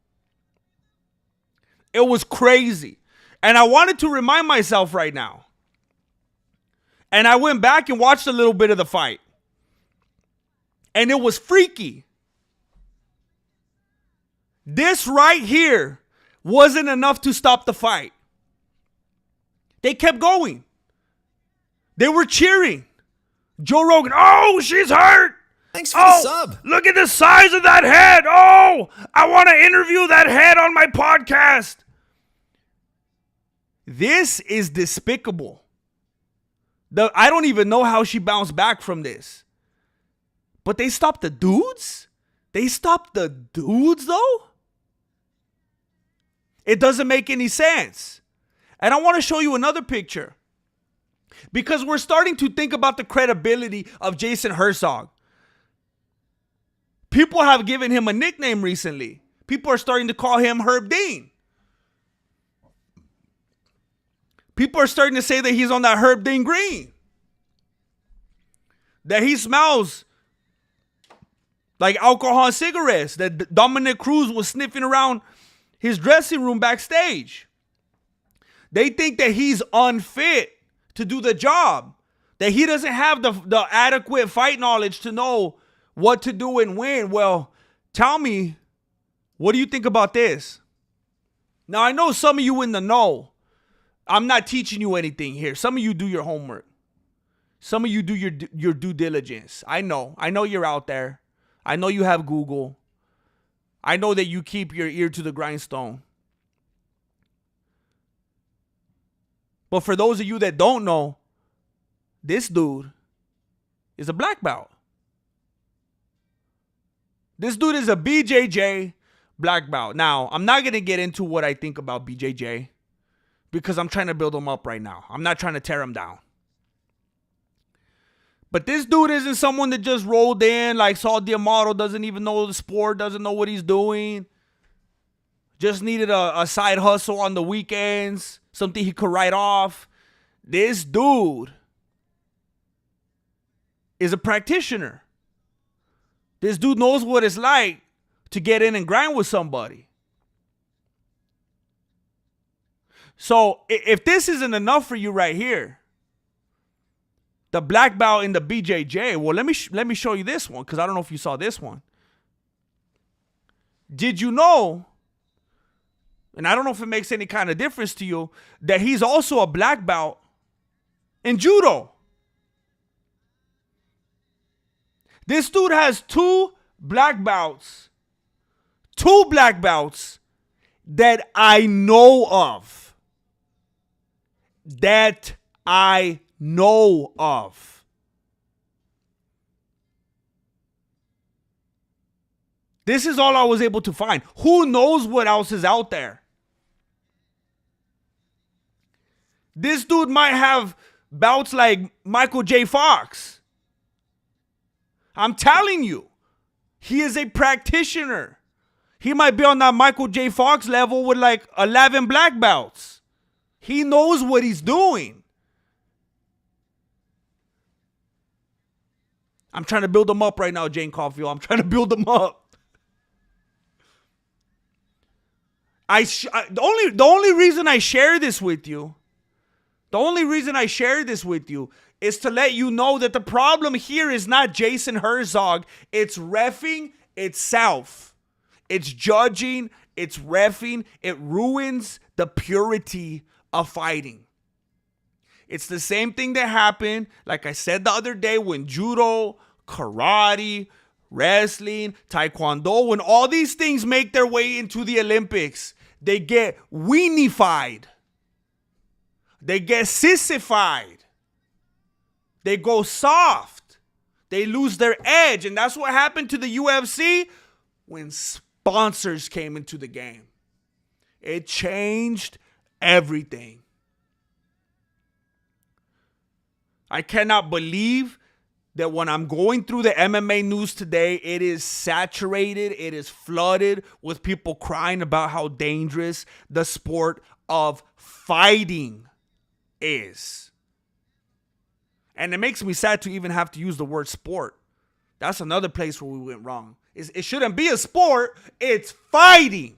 It was crazy. And I wanted to remind myself right now. And I went back and watched a little bit of the fight. And it was freaky. This right here wasn't enough to stop the fight. They kept going. They were cheering. Joe Rogan, oh, she's hurt. Thanks for the sub. Look at the size of that head. Oh, I want to interview that head on my podcast. This is despicable. I don't even know how she bounced back from this. But they stopped the dudes? They stopped the dudes, though? It doesn't make any sense. And I want to show you another picture. Because we're starting to think about the credibility of Jason Herzog. People have given him a nickname recently. People are starting to call him Herb Dean. People are starting to say that he's on that Herb Dean green. that he smells like alcohol and cigarettes, that Dominic Cruz was sniffing around his dressing room backstage. They think that he's unfit to do the job, that he doesn't have the adequate fight knowledge to know what to do and when. Well, tell me, what do you think about this? Now, I know some of you in the know. I'm not teaching you anything here. Some of you do your homework. Some of you do your due diligence. I know you're out there. I know you have Google. I know that you keep your ear to the grindstone. But for those of you that don't know, this dude is a black belt. This dude is a BJJ black belt. Now, I'm not going to get into what I think about BJJ because I'm trying to build him up right now. I'm not trying to tear him down. But this dude isn't someone that just rolled in like Saul D'Amato, doesn't even know the sport, doesn't know what he's doing. Just needed a side hustle on the weekends, something he could write off. This dude is a practitioner. This dude knows what it's like to get in and grind with somebody. So if this isn't enough for you right here, the black belt in the BJJ, well, let me show you this one because I don't know if you saw this one. Did you know, and I don't know if it makes any kind of difference to you, that he's also a black belt in judo? This dude has two black belts that I know of. That I know of. This is all I was able to find. Who knows what else is out there? This dude might have bouts like Michael J. Fox. I'm telling you, he is a practitioner. He might be on that Michael J. Fox level with like 11 black belts. He knows what he's doing. I'm trying to build him up right now, Jane Caulfield. I'm trying to build him up. The only reason I share this with you, is to let you know that the problem here is not Jason Herzog. It's reffing itself. It's judging. It's reffing. It ruins the purity of fighting. It's the same thing that happened, like I said the other day, when judo, karate, wrestling, taekwondo, when all these things make their way into the Olympics, they get weenified. They get sissified. They go soft. They lose their edge. And that's what happened to the UFC when sponsors came into the game. It changed everything. I cannot believe that when I'm going through the MMA news today, it is saturated, it is flooded with people crying about how dangerous the sport of fighting is. And it makes me sad to even have to use the word sport. That's another place where we went wrong. It shouldn't be a sport, it's fighting.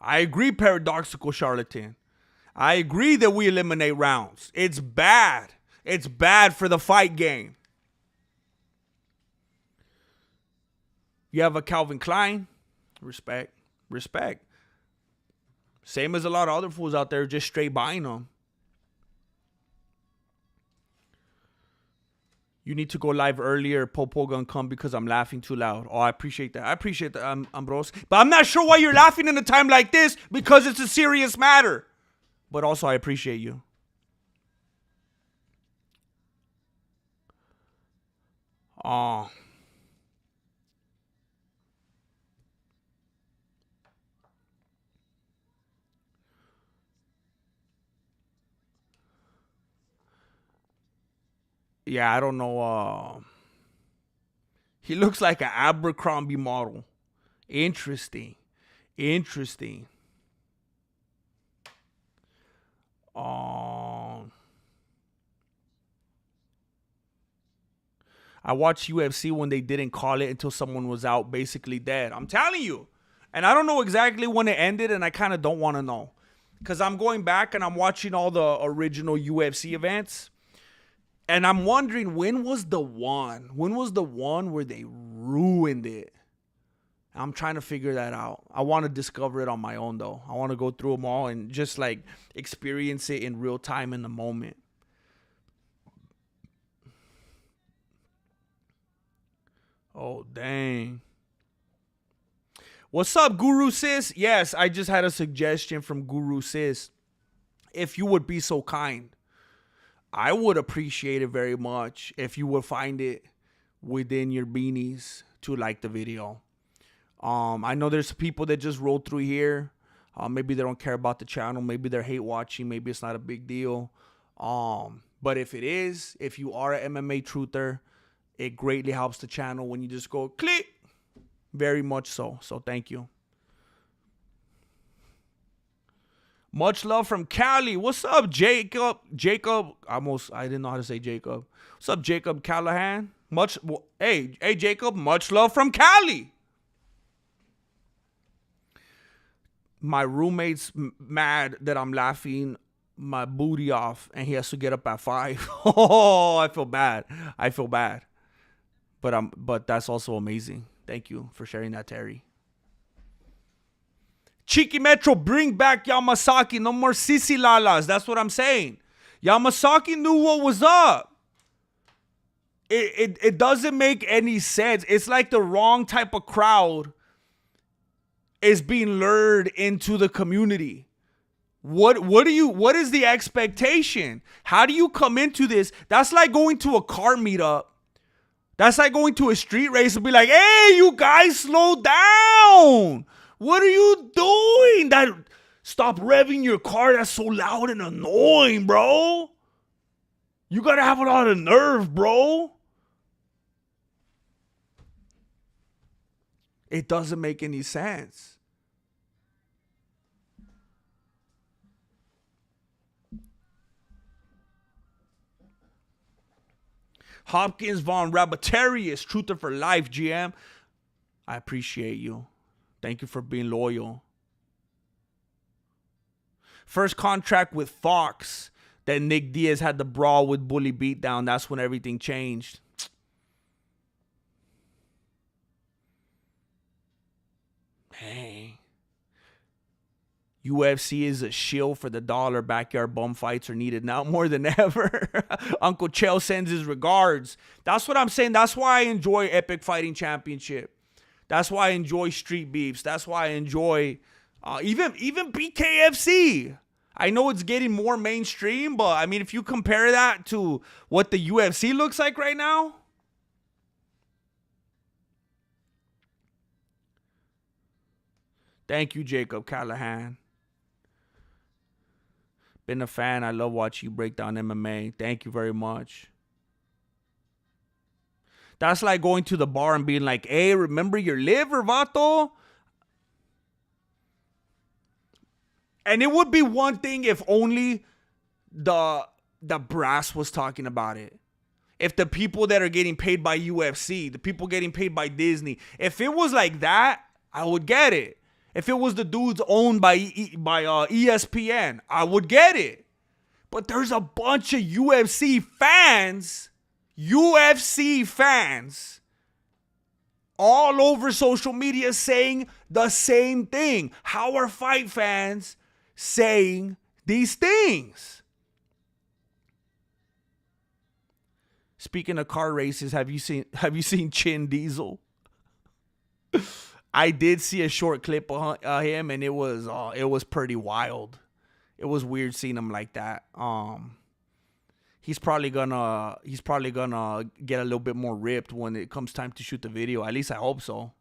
I agree, paradoxical charlatan. I agree that we eliminate rounds. It's bad. It's bad for the fight game. You have a Calvin Klein. Respect. Same as a lot of other fools out there just straight buying them. You need to go live earlier. Popo gonna come because I'm laughing too loud. Oh, I appreciate that. Ambros. But I'm not sure why you're laughing in a time like this because it's a serious matter. But also, I appreciate you. Oh. Yeah, I don't know. He looks like an Abercrombie model. Interesting. I watched UFC when they didn't call it until someone was out basically dead. I'm telling you. And I don't know exactly when it ended, and I kind of don't want to know. Because I'm going back and I'm watching all the original UFC events. And I'm wondering, when was the one? When was the one where they ruined it? I'm trying to figure that out. I want to discover it on my own, though. I want to go through them all and just like experience it in real time in the moment. Oh, dang. What's up, Guru Sis? Yes, I just had a suggestion from Guru Sis. If you would be so kind, I would appreciate it very much if you would find it within your beanies to like the video. I know there's people that just roll through here. Maybe they don't care about the channel. Maybe they're hate watching. Maybe it's not a big deal. But if it is, if you are an MMA truther, it greatly helps the channel when you just go click. Very much so. So thank you. Much love from Cali. What's up, Jacob? I didn't know how to say Jacob. What's up, Jacob Callahan? Hey, Jacob. Much love from Cali. My roommate's mad that I'm laughing my booty off, and he has to get up at 5. Oh, I feel bad. But that's also amazing. Thank you for sharing that, Terry. Cheeky Metro, bring back Yamasaki. No more sissy lalas. That's what I'm saying. Yamasaki knew what was up. It doesn't make any sense. It's like the wrong type of crowd is being lured into the community. What is the expectation? How do you come into this? That's like going to a car meetup. That's like going to a street race and be like, hey, you guys, slow down. What are you doing? Stop revving your car. That's so loud and annoying, bro. You gotta have a lot of nerve, bro. It doesn't make any sense. Hopkins Von Rabatarius, Truther for Life, GM. I appreciate you. Thank you for being loyal. First contract with Fox that Nick Diaz had the brawl with Bully Beatdown. That's when everything changed. Dang. UFC is a shield for the dollar. Backyard bum fights are needed now more than ever. Uncle Chell sends his regards. That's what I'm saying. That's why I enjoy Epic Fighting Championship. That's why I enjoy Street Beefs. That's why I enjoy even BKFC. I know it's getting more mainstream, but I mean, if you compare that to what the UFC looks like right now. Thank you, Jacob Callahan. Been a fan. I love watching you break down MMA. Thank you very much. That's like going to the bar and being like, hey, remember your liver, vato? And it would be one thing if only the brass was talking about it. If the people that are getting paid by UFC, the people getting paid by Disney, if it was like that, I would get it. If it was the dudes owned by ESPN, I would get it. But there's a bunch of UFC fans all over social media saying the same thing. How are fight fans saying these things? Speaking of car races, have you seen Chin Diesel? I did see a short clip of him, and it was pretty wild. It was weird seeing him like that. He's probably gonna get a little bit more ripped when it comes time to shoot the video. At least I hope so.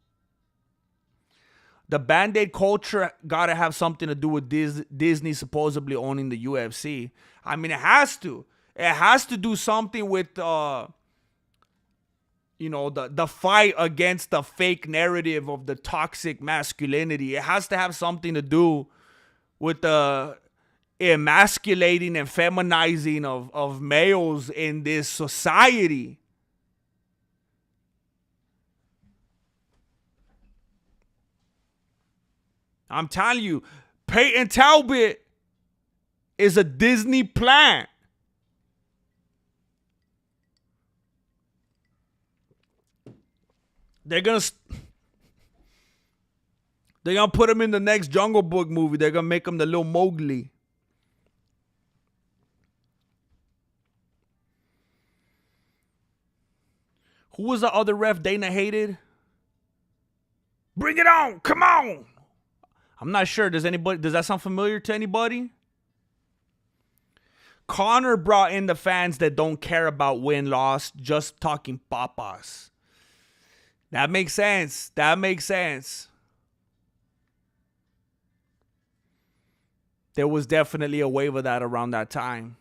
The Band-Aid culture gotta have something to do with Disney supposedly owning the UFC. I mean, it has to. It has to do something with the fight against the fake narrative of the toxic masculinity. It has to have something to do with the emasculating and feminizing of males in this society. I'm telling you, Peyton Talbot is a Disney plant. They're gonna put him in the next Jungle Book movie. They're gonna make him the little Mowgli. Who was the other ref Dana hated? Bring it on! Come on! I'm not sure. Does that sound familiar to anybody? Conor brought in the fans that don't care about win-loss, just talking papas. That makes sense. That makes sense. There was definitely a wave of that around that time.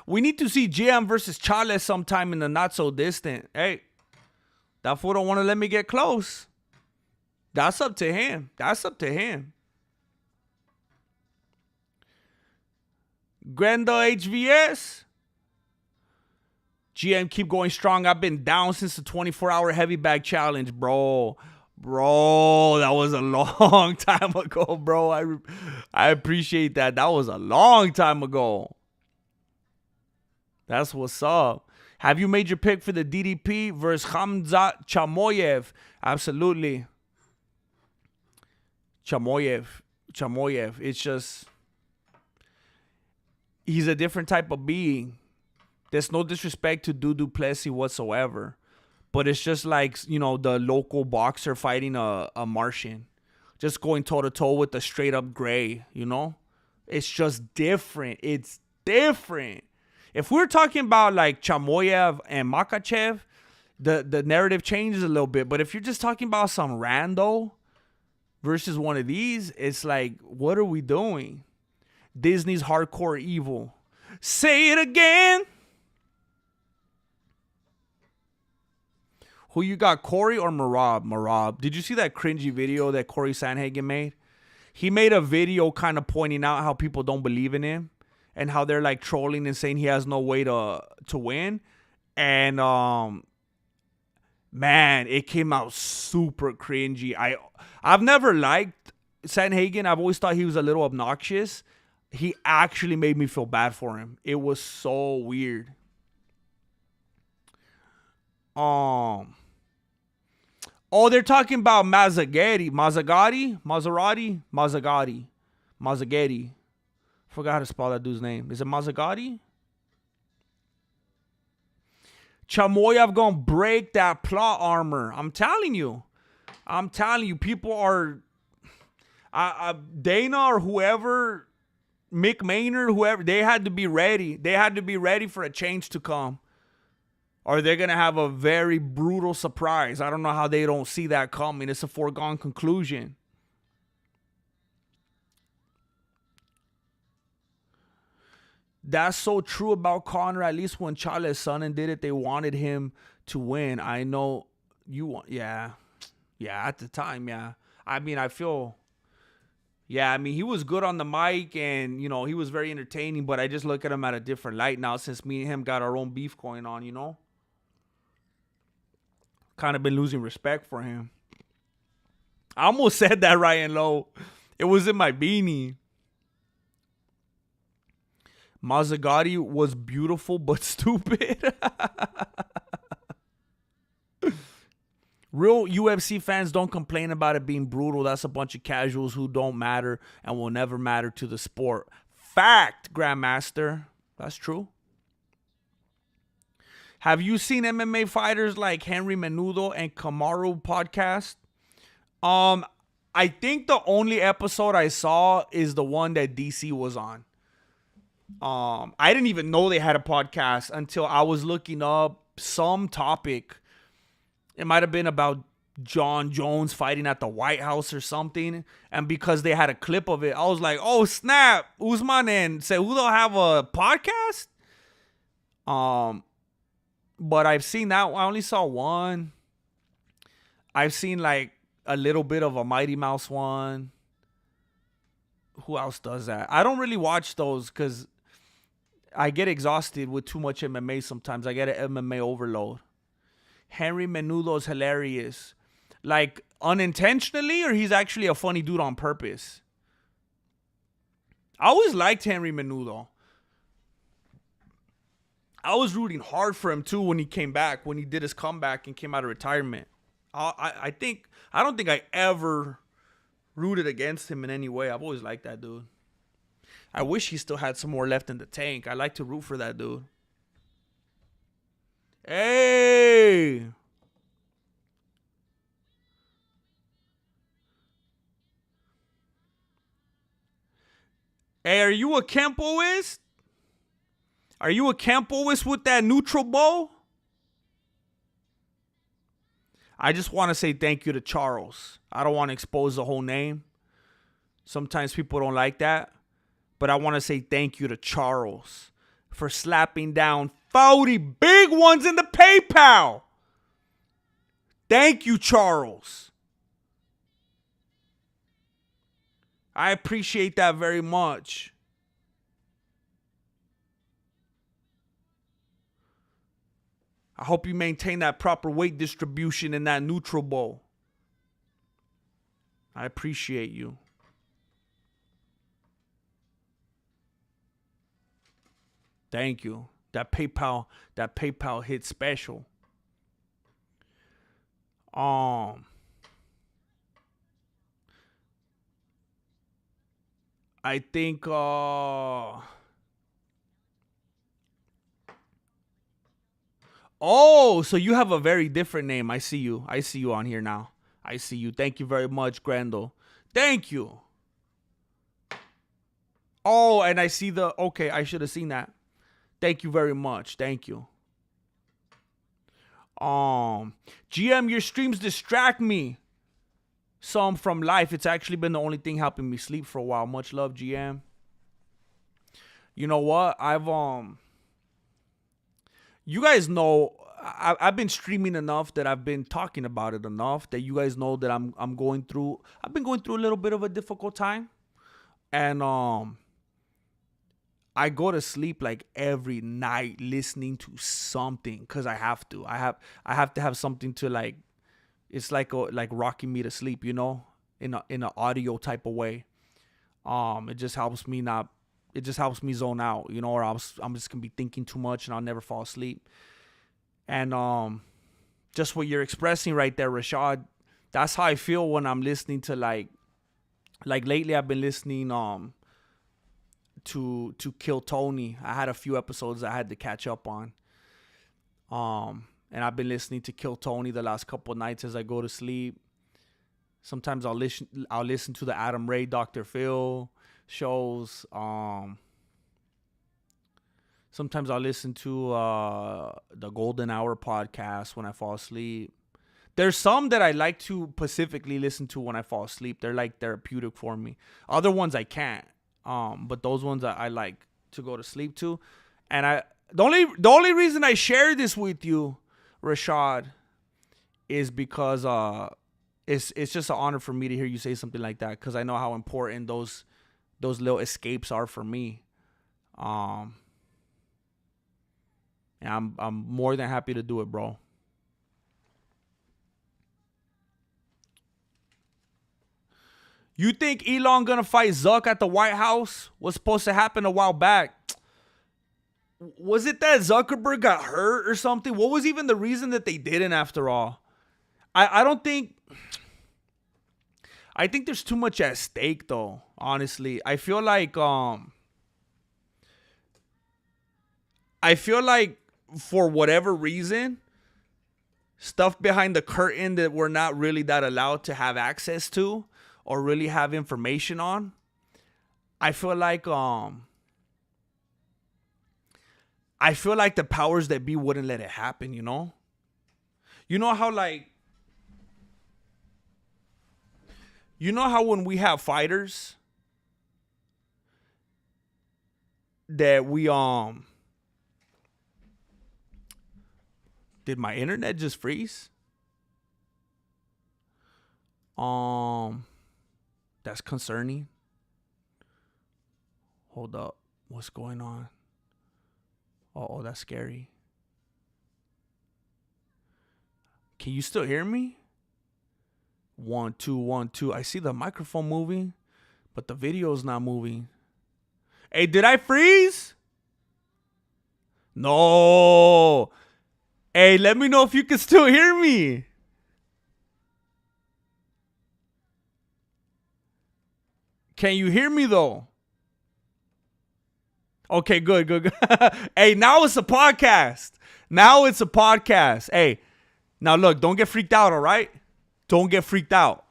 We need to see GM versus Chales sometime in the not so distant. Hey, that fool don't want to let me get close. That's up to him. That's up to him. Grenda HVS. GM, keep going strong. I've been down since the 24-hour heavy bag challenge, bro. Bro, that was a long time ago, bro. I appreciate that. That was a long time ago. That's what's up. Have you made your pick for the DDP versus Khamzat Chamoyev? Absolutely. Chamoyev. It's just, he's a different type of being. There's no disrespect to Du Plessis whatsoever. But it's just like, you know, the local boxer fighting a Martian. Just going toe-to-toe with the straight-up gray, you know? It's just different. It's different. If we're talking about like Chamoyev and Makachev, the narrative changes a little bit. But if you're just talking about some rando versus one of these, it's like, what are we doing? Disney's hardcore evil. Say it again. Who you got, Corey or Marab? Marab. Did you see that cringy video that Corey Sanhagen made? He made a video kind of pointing out how people don't believe in him and how they're like trolling and saying he has no way to win. And man, it came out super cringy. I've never liked Sanhagen. I've always thought he was a little obnoxious. He actually made me feel bad for him. It was so weird. Oh, they're talking about Mazzagatti. Forgot how to spell that dude's name. Is it Mazzagatti? Chamoyev gonna break that plot armor. I'm telling you. People are... Dana or whoever, Mick Maynard, whoever, they had to be ready. They had to be ready for a change to come. Or they're going to have a very brutal surprise. I don't know how they don't see that coming. It's a foregone conclusion. That's so true about Conor. At least when Charles Sonnen did it, they wanted him to win. I know you want... Yeah, at the time, yeah. I mean, I feel... Yeah, I mean, he was good on the mic and, you know, he was very entertaining. But I just look at him at a different light now since me and him got our own beef going on, you know? Kind of been losing respect for him. I almost said that, Ryan Lowe. It was in my beanie. Mazzagatti was beautiful but stupid. Real UFC fans don't complain about it being brutal. That's a bunch of casuals who don't matter and will never matter to the sport. Fact, Grandmaster. That's true. Have you seen MMA fighters like Henry Menudo and Kamaru podcast? I think the only episode I saw is the one that DC was on. I didn't even know they had a podcast until I was looking up some topic. It might have been about John Jones fighting at the White House or something. And because they had a clip of it, I was like, oh, snap. Usman and Cejudo have a podcast? But I've seen that. I only saw one. I've seen like a little bit of a Mighty Mouse one. Who else does that? I don't really watch those because I get exhausted with too much MMA sometimes. I get an MMA overload. Henry Menudo is hilarious. Like unintentionally, or he's actually a funny dude on purpose? I always liked Henry Menudo. I was rooting hard for him too when he came back, when he did his comeback and came out of retirement. I don't think I ever rooted against him in any way. I've always liked that dude. I wish he still had some more left in the tank. I like to root for that dude. Hey! Hey, are you a Kempoist? Are you a Kempoist with that neutral bow? I just want to say thank you to Charles. I don't want to expose the whole name. Sometimes people don't like that. But I want to say thank you to Charles for slapping down 40 big ones in the PayPal. Thank you, Charles. I appreciate that very much. I hope you maintain that proper weight distribution in that neutral bowl. I appreciate you. Thank you. That PayPal hit special. I think oh, so you have a very different name. I see you. I see you on here now. I see you. Thank you very much, Grendel. Thank you. Oh, and I see the... Okay, I should have seen that. Thank you very much. Thank you. GM, your streams distract me some from life. It's actually been the only thing helping me sleep for a while. Much love, GM. You know what? You guys know I've been streaming enough that I've been talking about it enough that you guys know that I've been going through a little bit of a difficult time. And I go to sleep like every night listening to something because I have to. I have to have something to like. It's like rocking me to sleep, you know, in an audio type of way. It just helps me zone out, you know, or I'm just gonna be thinking too much and I'll never fall asleep. And just what you're expressing right there, Rashad, that's how I feel when I'm listening to like lately I've been listening to Kill Tony. I had a few episodes I had to catch up on. And I've been listening to Kill Tony the last couple of nights as I go to sleep. Sometimes I'll listen to the Adam Ray, Dr. Phil shows. Sometimes I'll listen to the Golden Hour podcast when I fall asleep. There's some that I like to specifically listen to when I fall asleep. They're like therapeutic for me. Other ones I can't. But those ones I like to go to sleep to. And the only reason I share this with you, Rashad, is because it's just an honor for me to hear you say something like that, because I know how important those little escapes are for me. And I'm more than happy to do it, bro. You think Elon gonna fight Zuck at the White House? Was supposed to happen a while back. Was it that Zuckerberg got hurt or something? What was even the reason that they didn't after all? I don't think... I think there's too much at stake though, honestly. I feel like for whatever reason, stuff behind the curtain that we're not really that allowed to have access to or really have information on, I feel like the powers that be wouldn't let it happen, you know? You know how when we have fighters that we did my internet just freeze? That's concerning. Hold up. What's going on? Oh, that's scary. Can you still hear me? 1, 2, 1, 2. I see the microphone moving, but the video's not moving. Hey, did I freeze? No. Hey, let me know if you can still hear me. Can you hear me though? Okay, good, good, good. Hey, now it's a podcast. Now it's a podcast. Hey, now look, don't get freaked out, all right? Don't get freaked out.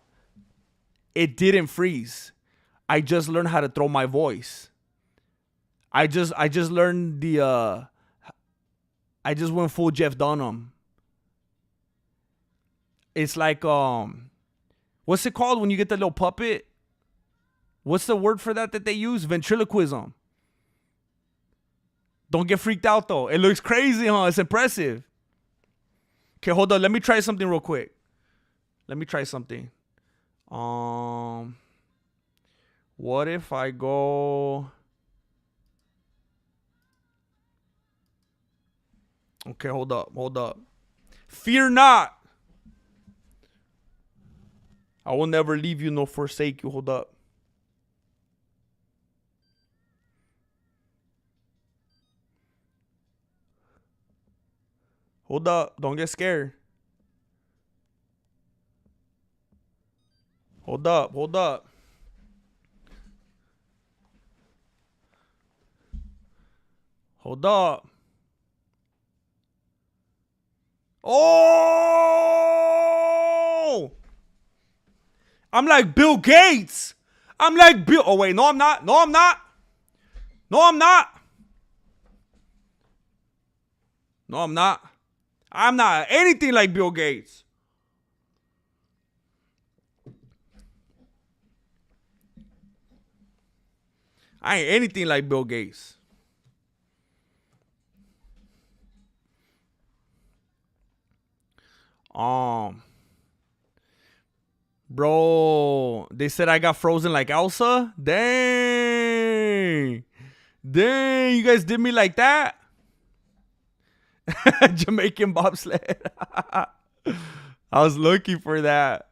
It didn't freeze. I just learned how to throw my voice. I just learned the I just went full Jeff Dunham. It's like what's it called when you get the little puppet? What's the word for that they use? Ventriloquism. Don't get freaked out though. It looks crazy, huh? It's impressive. Okay, hold on. Let me try something real quick. Let me try something. What if I go? Okay, hold up. Fear not. I will never leave you nor forsake you. Hold up. Hold up. Don't get scared. Hold up. Hold up. Hold up. Oh! I'm like Bill Gates. I'm like Bill. Oh, wait. No, I'm not. No, I'm not. No, I'm not. No, I'm not. I'm not anything like Bill Gates. I ain't anything like Bill Gates. Bro, they said I got frozen like Elsa. Dang, you guys did me like that. Jamaican bobsled. I was looking for that.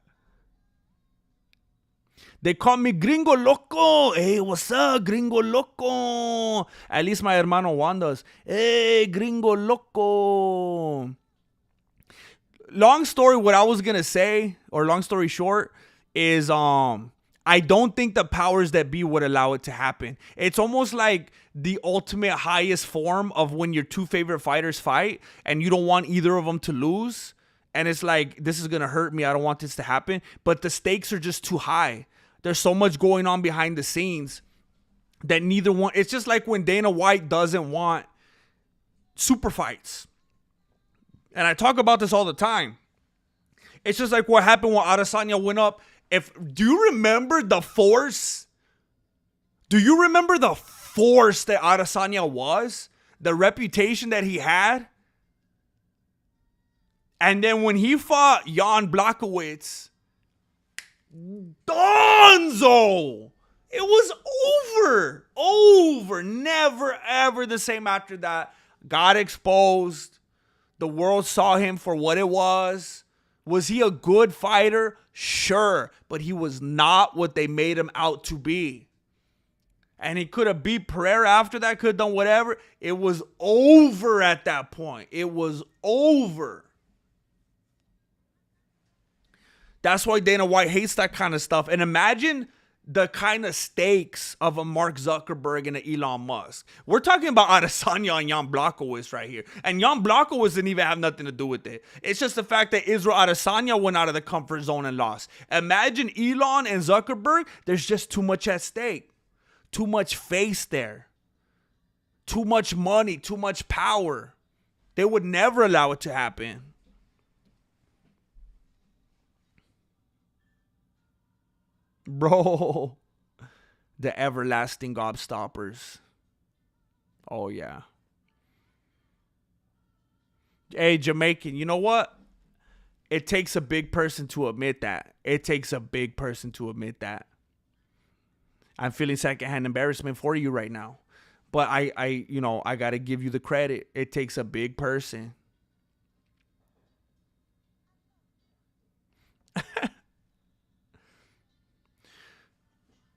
They call me Gringo Loco. Hey, what's up, Gringo Loco? At least my hermano Juan does. Hey, Gringo Loco. Long story, what I was gonna say, or long story short, is I don't think the powers that be would allow it to happen. It's almost like the ultimate highest form of when your two favorite fighters fight and you don't want either of them to lose. And it's like, this is gonna hurt me. I don't want this to happen. But the stakes are just too high. There's so much going on behind the scenes that neither one. It's just like when Dana White doesn't want super fights. And I talk about this all the time. It's just like what happened when Adesanya went up. Do you remember the force? Do you remember the force that Adesanya was? The reputation that he had? And then when he fought Jan Blachowicz, Donzo! It was over. Never, ever the same after that. Got exposed. The world saw him for what it was. Was he a good fighter? Sure. But he was not what they made him out to be. And he could have beat Pereira after that, could have done whatever. It was over at that point. It was over. That's why Dana White hates that kind of stuff. And imagine the kind of stakes of a Mark Zuckerberg and an Elon Musk. We're talking about Adesanya and Jan Blachowicz right here. And Jan Blachowicz didn't even have nothing to do with it. It's just the fact that Israel Adesanya went out of the comfort zone and lost. Imagine Elon and Zuckerberg. There's just too much at stake. Too much face there. Too much money. Too much power. They would never allow it to happen. Bro, the everlasting gobstoppers. Oh, yeah. Hey, Jamaican, you know what? It takes a big person to admit that. It takes a big person to admit that. I'm feeling secondhand embarrassment for you right now. But I got to give you the credit. It takes a big person.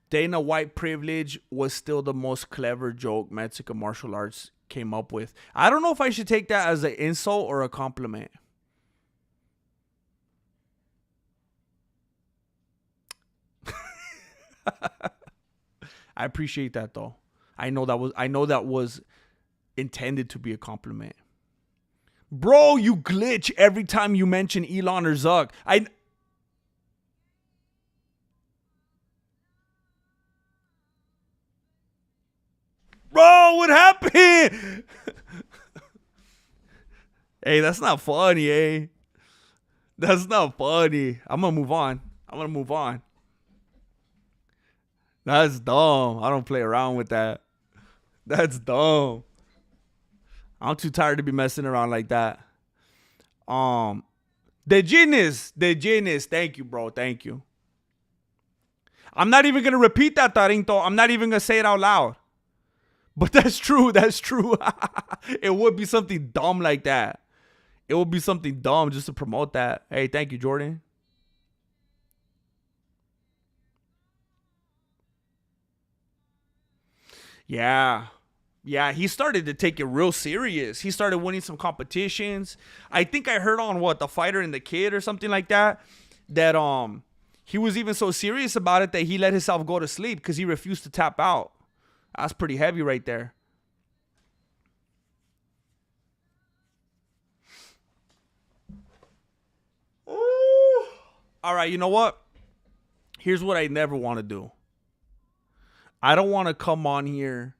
Dana White privilege was still the most clever joke Mexican martial arts came up with. I don't know if I should take that as an insult or a compliment. I appreciate that though. I know that was intended to be a compliment. Bro, you glitch every time you mention Elon or Zuck. Bro, what happened? Hey, that's not funny, eh? That's not funny. I'm gonna move on. That's dumb. I don't play around with that. That's dumb. I'm too tired to be messing around like that. The genius. Thank you, bro. Thank you. I'm not even gonna repeat that, Tarinto. I'm not even gonna say it out loud. But that's true. That's true. It would be something dumb like that. It would be something dumb just to promote that. Hey, thank you, Jordan. Yeah. Yeah, he started to take it real serious. He started winning some competitions. I think I heard on The Fighter and the Kid or something like that, that he was even so serious about it that he let himself go to sleep because he refused to tap out. That's pretty heavy right there. All right, you know what? Here's what I never want to do. I don't want to come on here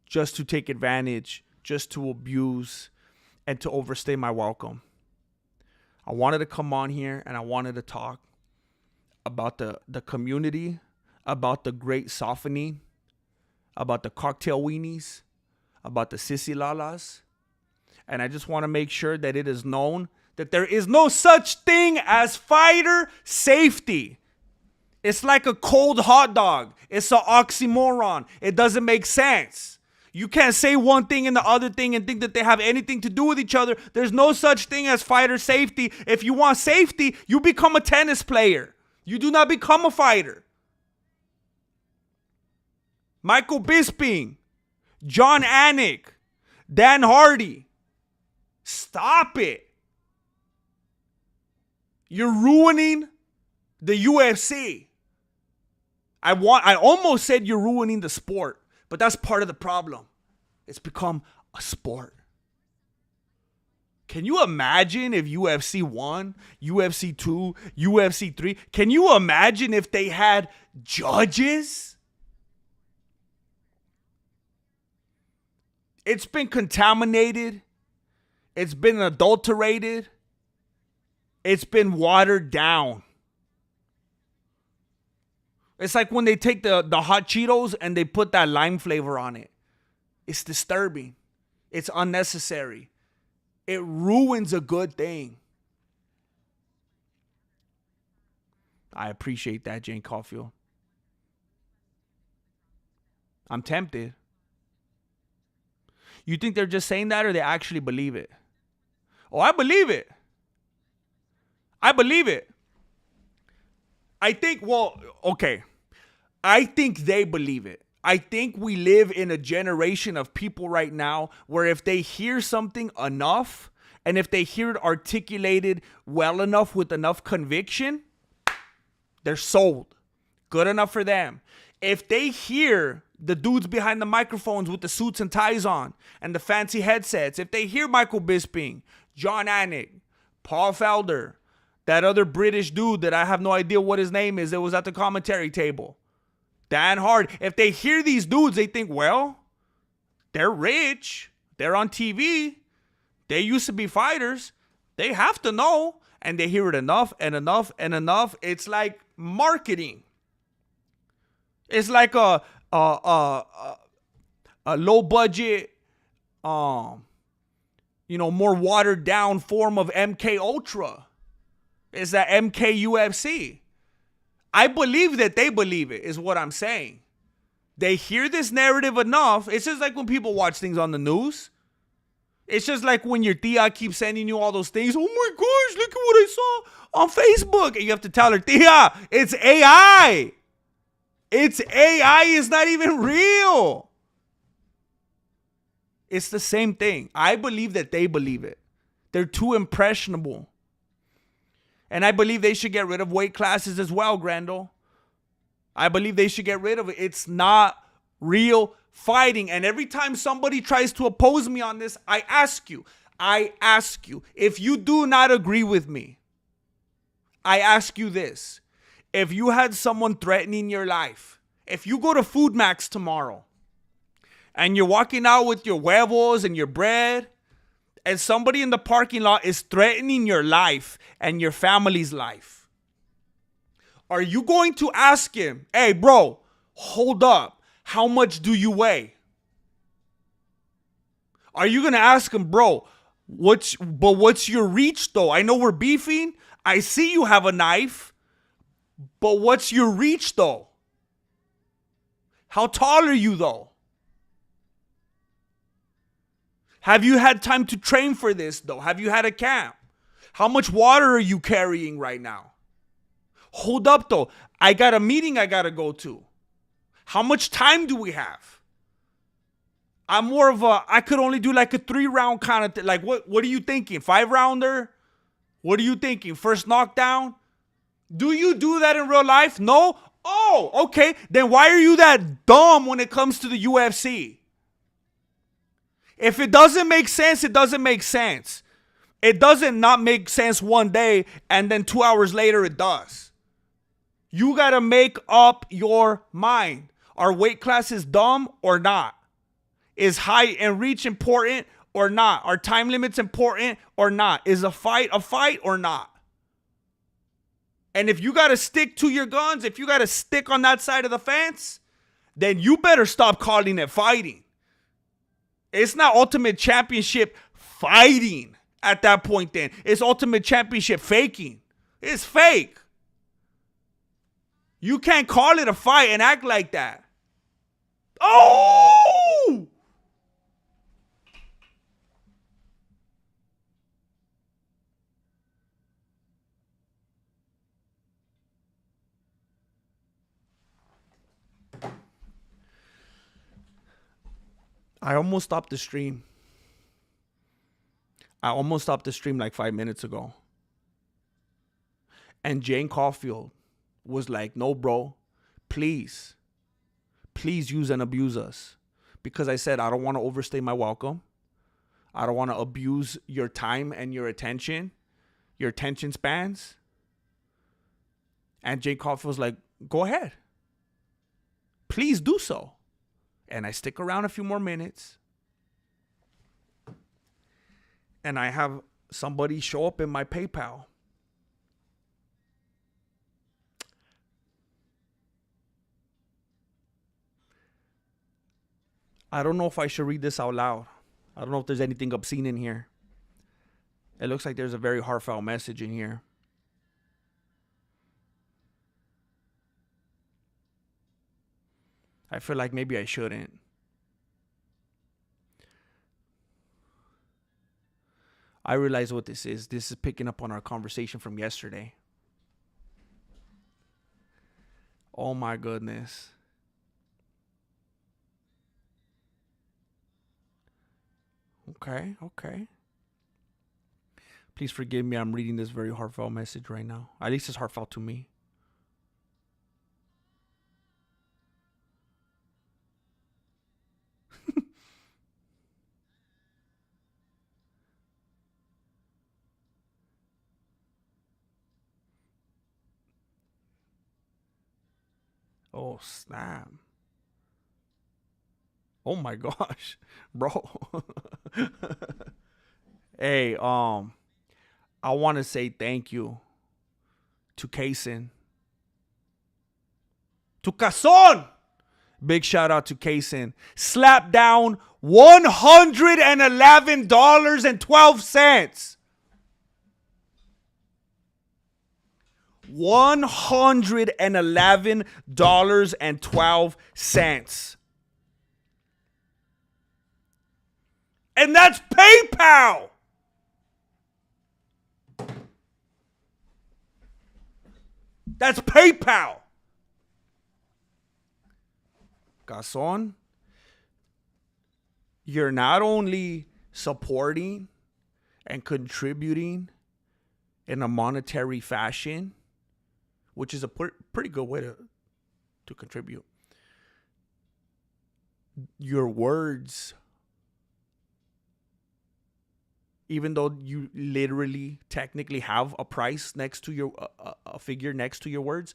just to take advantage, just to abuse, and to overstay my welcome. I wanted to come on here and I wanted to talk about the community, about the great softening, about the cocktail weenies, about the sissy lalas. And I just want to make sure that it is known that there is no such thing as fighter safety. It's like a cold hot dog. It's an oxymoron. It doesn't make sense. You can't say one thing and the other thing and think that they have anything to do with each other. There's no such thing as fighter safety. If you want safety, you become a tennis player. You do not become a fighter. Michael Bisping, John Anik, Dan Hardy. Stop it. You're ruining the UFC. I almost said you're ruining the sport, but that's part of the problem. It's become a sport. Can you imagine if UFC 1, UFC 2, UFC 3, can you imagine if they had judges? It's been contaminated. It's been adulterated. It's been watered down. It's like when they take the hot Cheetos and they put that lime flavor on it. It's disturbing. It's unnecessary. It ruins a good thing. I appreciate that, Jane Caulfield. I'm tempted. You think they're just saying that or they actually believe it? Oh, I believe it. I believe it. I think they believe it. I think we live in a generation of people right now where if they hear something enough and if they hear it articulated well enough with enough conviction, they're sold. Good enough for them. If they hear the dudes behind the microphones with the suits and ties on and the fancy headsets, if they hear Michael Bisping, John Anik, Paul Felder, that other British dude that I have no idea what his name is that was at the commentary table, Dan Hardy, if they hear these dudes, they think, well, they're rich, they're on TV, they used to be fighters, they have to know, and they hear it enough and enough and enough. It's like marketing. It's like a low budget, more watered down form of MK Ultra. It's that MK UFC. I believe that they believe it, is what I'm saying. They hear this narrative enough. It's just like when people watch things on the news. It's just like when your tia keeps sending you all those things. Oh my gosh, look at what I saw on Facebook. And you have to tell her, tia, it's AI. It's AI. It's not even real. It's the same thing. I believe that they believe it. They're too impressionable. And I believe they should get rid of weight classes as well, Grandel. I believe they should get rid of it. It's not real fighting. And every time somebody tries to oppose me on this, I ask you, if you do not agree with me, I ask you this. If you had someone threatening your life, if you go to Food Max tomorrow and you're walking out with your huevos and your bread, and somebody in the parking lot is threatening your life and your family's life, are you going to ask him, hey, bro, hold up, how much do you weigh? Are you going to ask him, bro, what's your reach though? I know we're beefing. I see you have a knife, but what's your reach though? How tall are you though? Have you had time to train for this though? Have you had a camp? How much water are you carrying right now? Hold up though. I got a meeting I got to go to. How much time do we have? I'm more of I could only do like a 3-round kind of thing. Like what are you thinking? 5-rounder? What are you thinking? First knockdown? Do you do that in real life? No? Oh, okay. Then why are you that dumb when it comes to the UFC? If it doesn't make sense, it doesn't make sense. It doesn't not make sense one day and then 2 hours later it does. You got to make up your mind. Are weight classes dumb or not? Is height and reach important or not? Are time limits important or not? Is a fight or not? And if you got to stick to your guns, if you got to stick on that side of the fence, then you better stop calling it fighting. It's not Ultimate Championship fighting at that point then. It's Ultimate Championship faking. It's fake. You can't call it a fight and act like that. Oh! I almost stopped the stream. Like 5 minutes ago. And Jane Caulfield was like, no, bro, please use and abuse us. Because I said, I don't want to overstay my welcome. I don't want to abuse your time and your attention spans. And Jane Caulfield was like, go ahead. Please do so. And I stick around a few more minutes. And I have somebody show up in my PayPal. I don't know if I should read this out loud. I don't know if there's anything obscene in here. It looks like there's a very heartfelt message in here. I feel like maybe I shouldn't. I realize what this is. This is picking up on our conversation from yesterday. Oh my goodness. Okay. Please forgive me. I'm reading this very heartfelt message right now. At least it's heartfelt to me. Oh, snap. Oh my gosh, bro. Hey, I want to say thank you to Kaysen. To Cazon. Big shout out to Kaysen. Slap down $111.12. $111.12. And that's PayPal. That's PayPal. Garçon, you're not only supporting and contributing in a monetary fashion, which is a pretty good way to contribute. Your words, even though you literally technically have a price next to your a figure next to your words,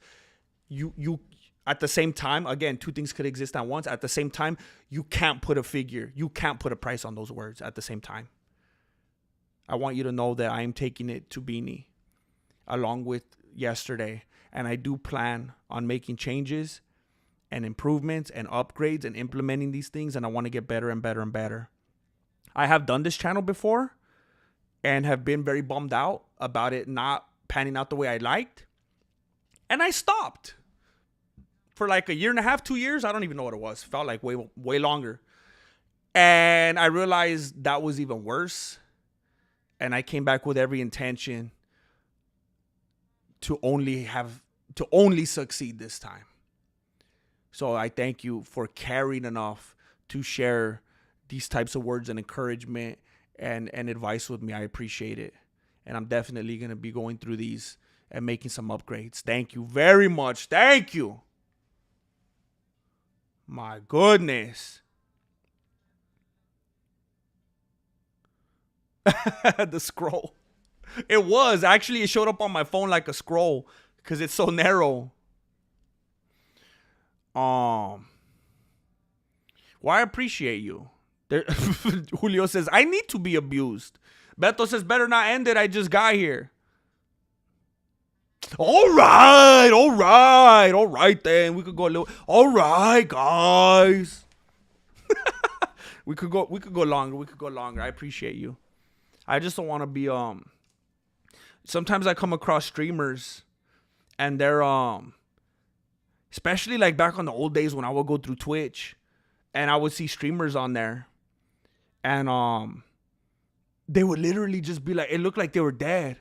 you at the same time, again, two things could exist at once. At the same time, you can't put a figure, you can't put a price on those words at the same time. I want you to know that I am taking it to Beanie along with yesterday, and I do plan on making changes and improvements and upgrades and implementing these things, and I want to get better and better and better. I have done this channel before and have been very bummed out about it not panning out the way I liked, and I stopped for like a year and a half, 2 years. I don't even know what it was. Felt like way longer. And I realized that was even worse, and I came back with every intention to only succeed this time. So I thank you for caring enough to share these types of words and encouragement and advice with me. I appreciate it. And I'm definitely going to be going through these and making some upgrades. Thank you very much. Thank you. My goodness. The scroll. It was. Actually, it showed up on my phone like a scroll because it's so narrow. Well, I appreciate you. Julio says, I need to be abused. Beto says, better not end it. I just got here. All right then. We could go a little. All right, guys. we could go longer. I appreciate you. I just don't want to be sometimes I come across streamers and they're especially like back on the old days when I would go through Twitch and I would see streamers on there, and they would literally just be like, it looked like they were dead.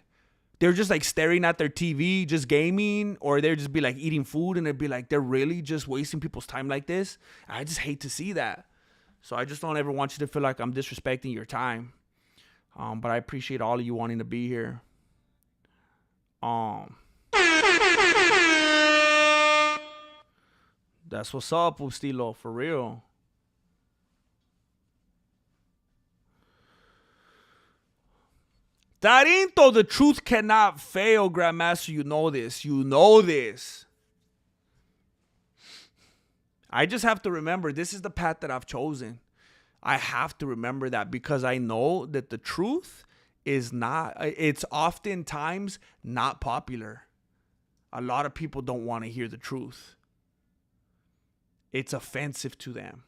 They're just like staring at their TV, just gaming, or they'd just be like eating food, and it'd be like, they're really just wasting people's time like this. I just hate to see that. So I just don't ever want you to feel like I'm disrespecting your time. But I appreciate all of you wanting to be here. That's what's up, Ustilo, for real. Tarinto, the truth cannot fail, Grandmaster. You know this. You know this. I just have to remember, this is the path that I've chosen. I have to remember that because I know that the truth is not, it's oftentimes not popular. A lot of people don't want to hear the truth. It's offensive to them.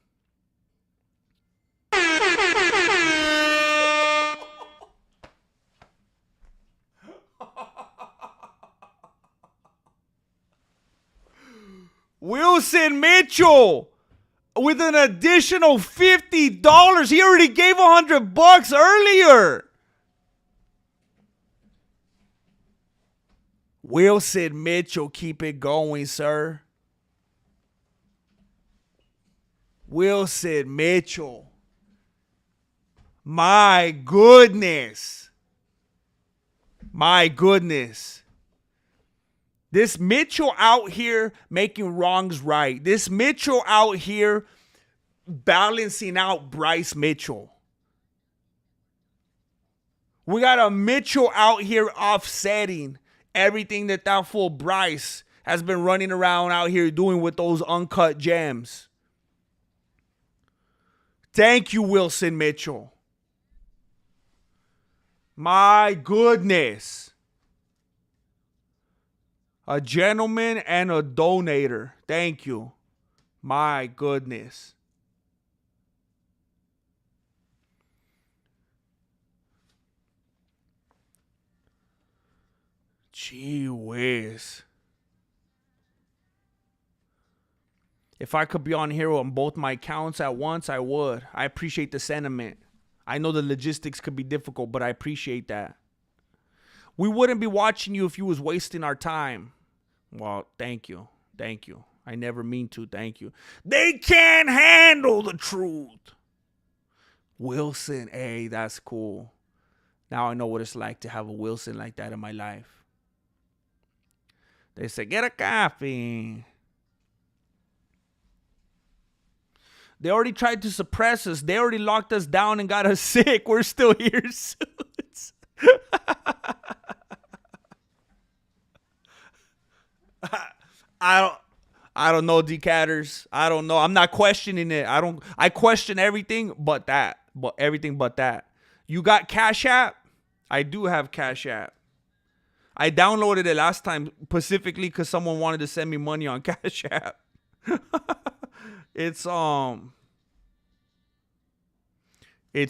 Wilson Mitchell with an additional $50. He already gave $100 earlier. Wilson Mitchell, keep it going, sir. Wilson Mitchell. My goodness. My goodness. This Mitchell out here making wrongs right. This Mitchell out here balancing out Bryce Mitchell. We got a Mitchell out here offsetting everything that fool Bryce has been running around out here doing with those uncut gems. Thank you, Wilson Mitchell. My goodness. A gentleman and a donator. Thank you. My goodness. Gee whiz. If I could be on here on both my accounts at once, I would. I appreciate the sentiment. I know the logistics could be difficult, but I appreciate that. We wouldn't be watching you if you was wasting our time. Well, thank you. Thank you. I never mean to. Thank you. They can't handle the truth. Wilson, hey, that's cool. Now I know what it's like to have a Wilson like that in my life. They say, get a coffee. They already tried to suppress us. They already locked us down and got us sick. We're still here, Suits. I don't know, Decatters. I don't know. I'm not questioning it. I question everything but that. But everything but that. You got Cash App? I do have Cash App. I downloaded it last time specifically because someone wanted to send me money on Cash App. It's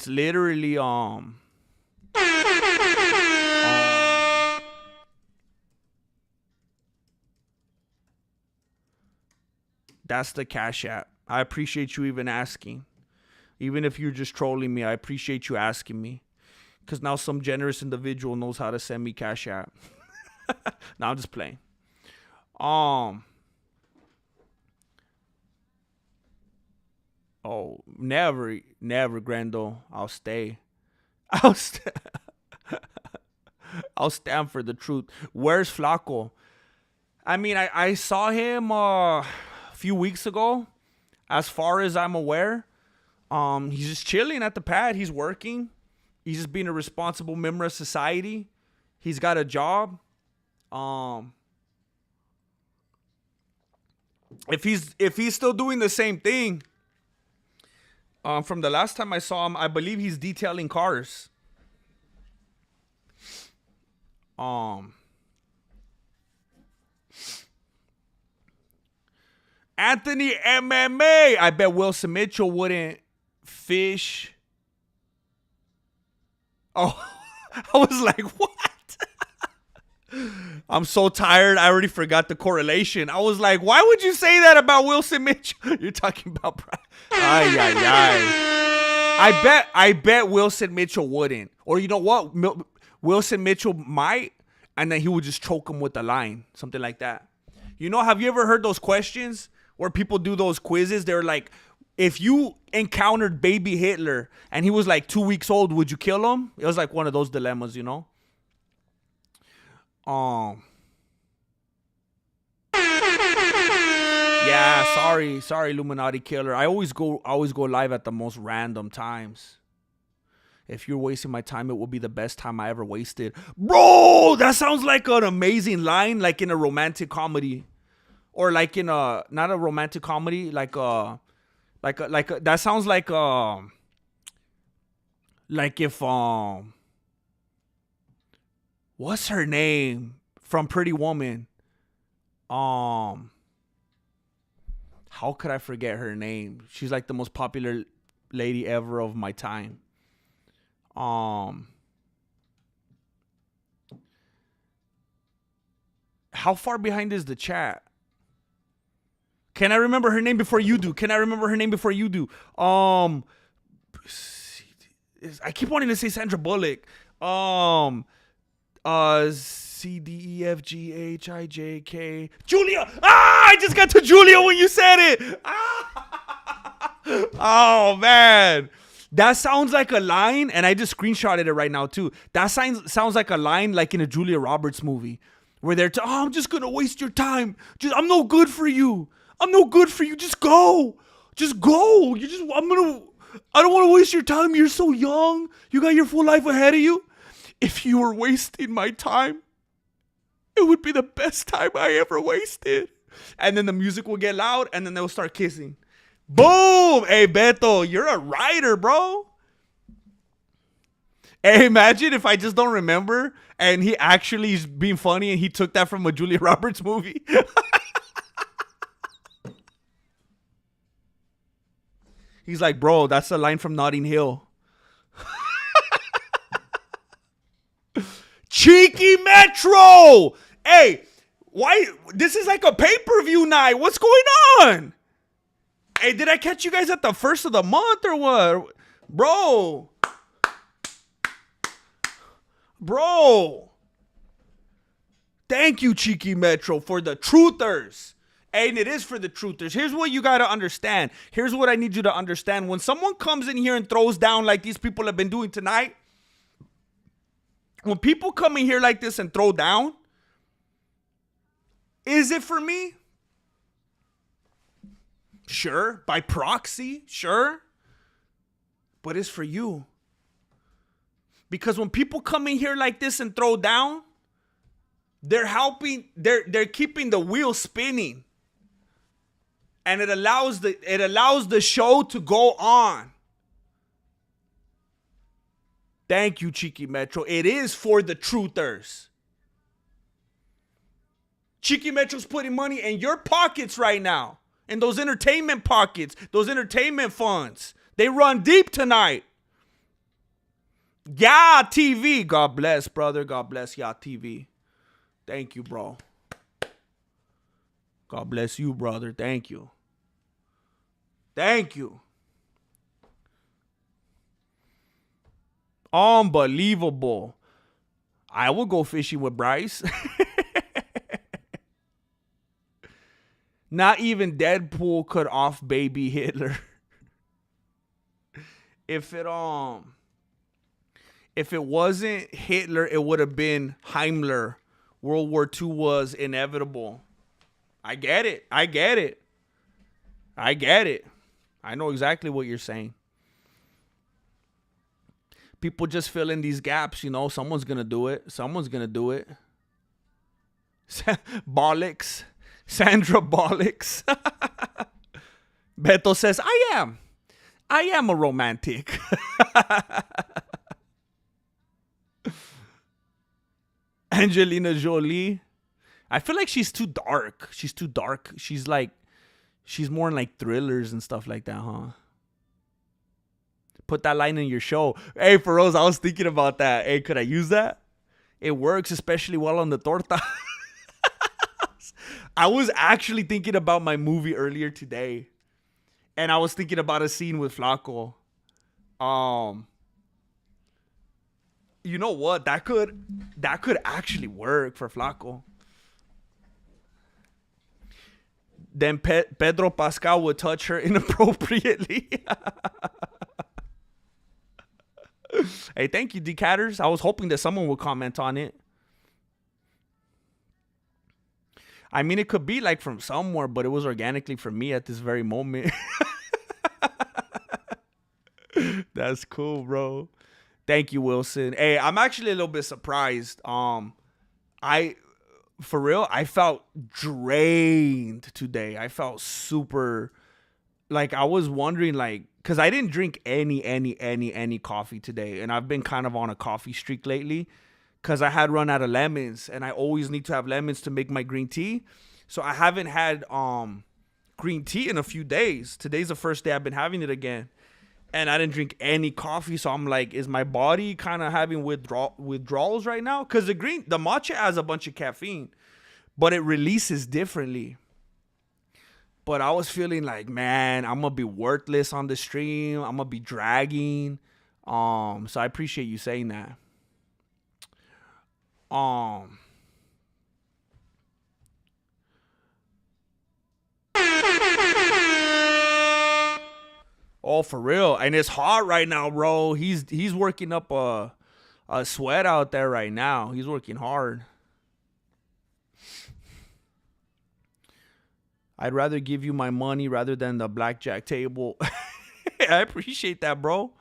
literally that's the Cash App. I appreciate you even asking. Even if you're just trolling me, I appreciate you asking me. Because now some generous individual knows how to send me Cash App. Now I'm just playing. Oh, never, Grendel. I'll stay. I'll stand for the truth. Where's Flaco? I mean, I saw him a few weeks ago. As far as I'm aware, he's just chilling at the pad. He's working. He's just being a responsible member of society. He's got a job. If he's still doing the same thing, from the last time I saw him, I believe he's detailing cars. Anthony MMA. I bet Wilson Mitchell wouldn't fish. Oh, I was like, what? I'm so tired. I already forgot the correlation. I was like, why would you say that about Wilson Mitchell? You're talking about... I bet Wilson Mitchell wouldn't. Or you know what? Wilson Mitchell might, and then he would just choke him with the line. Something like that. You know, have you ever heard those questions where people do those quizzes? They're like, if you encountered baby Hitler and he was like 2 weeks old, would you kill him? It was like one of those dilemmas, you know? Yeah, sorry, Illuminati killer. I always go live at the most random times. If you're wasting my time, it will be the best time I ever wasted. Bro, that sounds like an amazing line, like in a romantic comedy. Or like in a, not a romantic comedy, that sounds like if, what's her name from Pretty Woman? How could I forget her name? She's like the most popular lady ever of my time. How far behind is the chat? Can I remember her name before you do? I keep wanting to say Sandra Bullock. C D E F G H I J K. Julia. I just got to Julia when you said it. Oh man, that sounds like a line, and I just screenshotted it right now too. That sounds like a line like in a Julia Roberts movie, where they're I'm just gonna waste your time. I'm no good for you. Just go. I don't want to waste your time. You're so young. You got your full life ahead of you. If you were wasting my time, it would be the best time I ever wasted. And then the music will get loud, and then they'll start kissing. Boom! Hey, Beto, you're a writer, bro. Hey, imagine if I just don't remember, and he actually is being funny, and he took that from a Julia Roberts movie. He's like, bro, that's a line from Notting Hill. Cheeky Metro! Hey, why? This is like a pay-per-view night. What's going on? Hey, did I catch you guys at the first of the month or what? Bro. Thank you, Cheeky Metro, for the truthers. And it is for the truthers. Here's what you got to understand. Here's what I need you to understand. When someone comes in here and throws down like these people have been doing tonight, when people come in here like this and throw down, is it for me? Sure. By proxy, sure. But it's for you. Because when people come in here like this and throw down, they're keeping the wheel spinning. And it allows the show to go on. Thank you, Chiqui Metro. It is for the truthers. Chiqui Metro's putting money in your pockets right now. In those entertainment pockets, those entertainment funds. They run deep tonight. Yeah, TV. God bless, brother. God bless Ya TV. Thank you, bro. God bless you, brother. Thank you. Thank you. Unbelievable. I will go fishing with Bryce. Not even Deadpool could off baby Hitler. If it wasn't Hitler, it would have been Himmler. World War II was inevitable. I get it. I know exactly what you're saying. People just fill in these gaps, someone's going to do it. Bollocks. Sandra Bollocks. Beto says, I am a romantic. Angelina Jolie. I feel like she's too dark. She's more in like thrillers and stuff like that, huh? Put that line in your show. Hey, Feroz, I was thinking about that. Hey, could I use that? It works especially well on the torta. I was actually thinking about my movie earlier today. And I was thinking about a scene with Flaco. You know what? That could actually work for Flaco. Then Pedro Pascal would touch her inappropriately. Hey, thank you, Decatters. I was hoping that someone would comment on it. I mean, it could be like from somewhere, but it was organically from me at this very moment. That's cool, bro. Thank you, Wilson. Hey, I'm actually a little bit surprised. For real, I felt drained today. I felt super, like, I was wondering, like, because I didn't drink any coffee today. And I've been kind of on a coffee streak lately because I had run out of lemons. And I always need to have lemons to make my green tea. So I haven't had green tea in a few days. Today's the first day I've been having it again. And I didn't drink any coffee. So I'm like, is my body kind of having withdrawals right now? Because the matcha has a bunch of caffeine. But it releases differently. But I was feeling like, man, I'm going to be worthless on the stream. I'm going to be dragging. So I appreciate you saying that. Oh, for real. And it's hot right now, bro. He's working up a sweat out there right now. He's working hard. I'd rather give you my money rather than the blackjack table. I appreciate that, bro.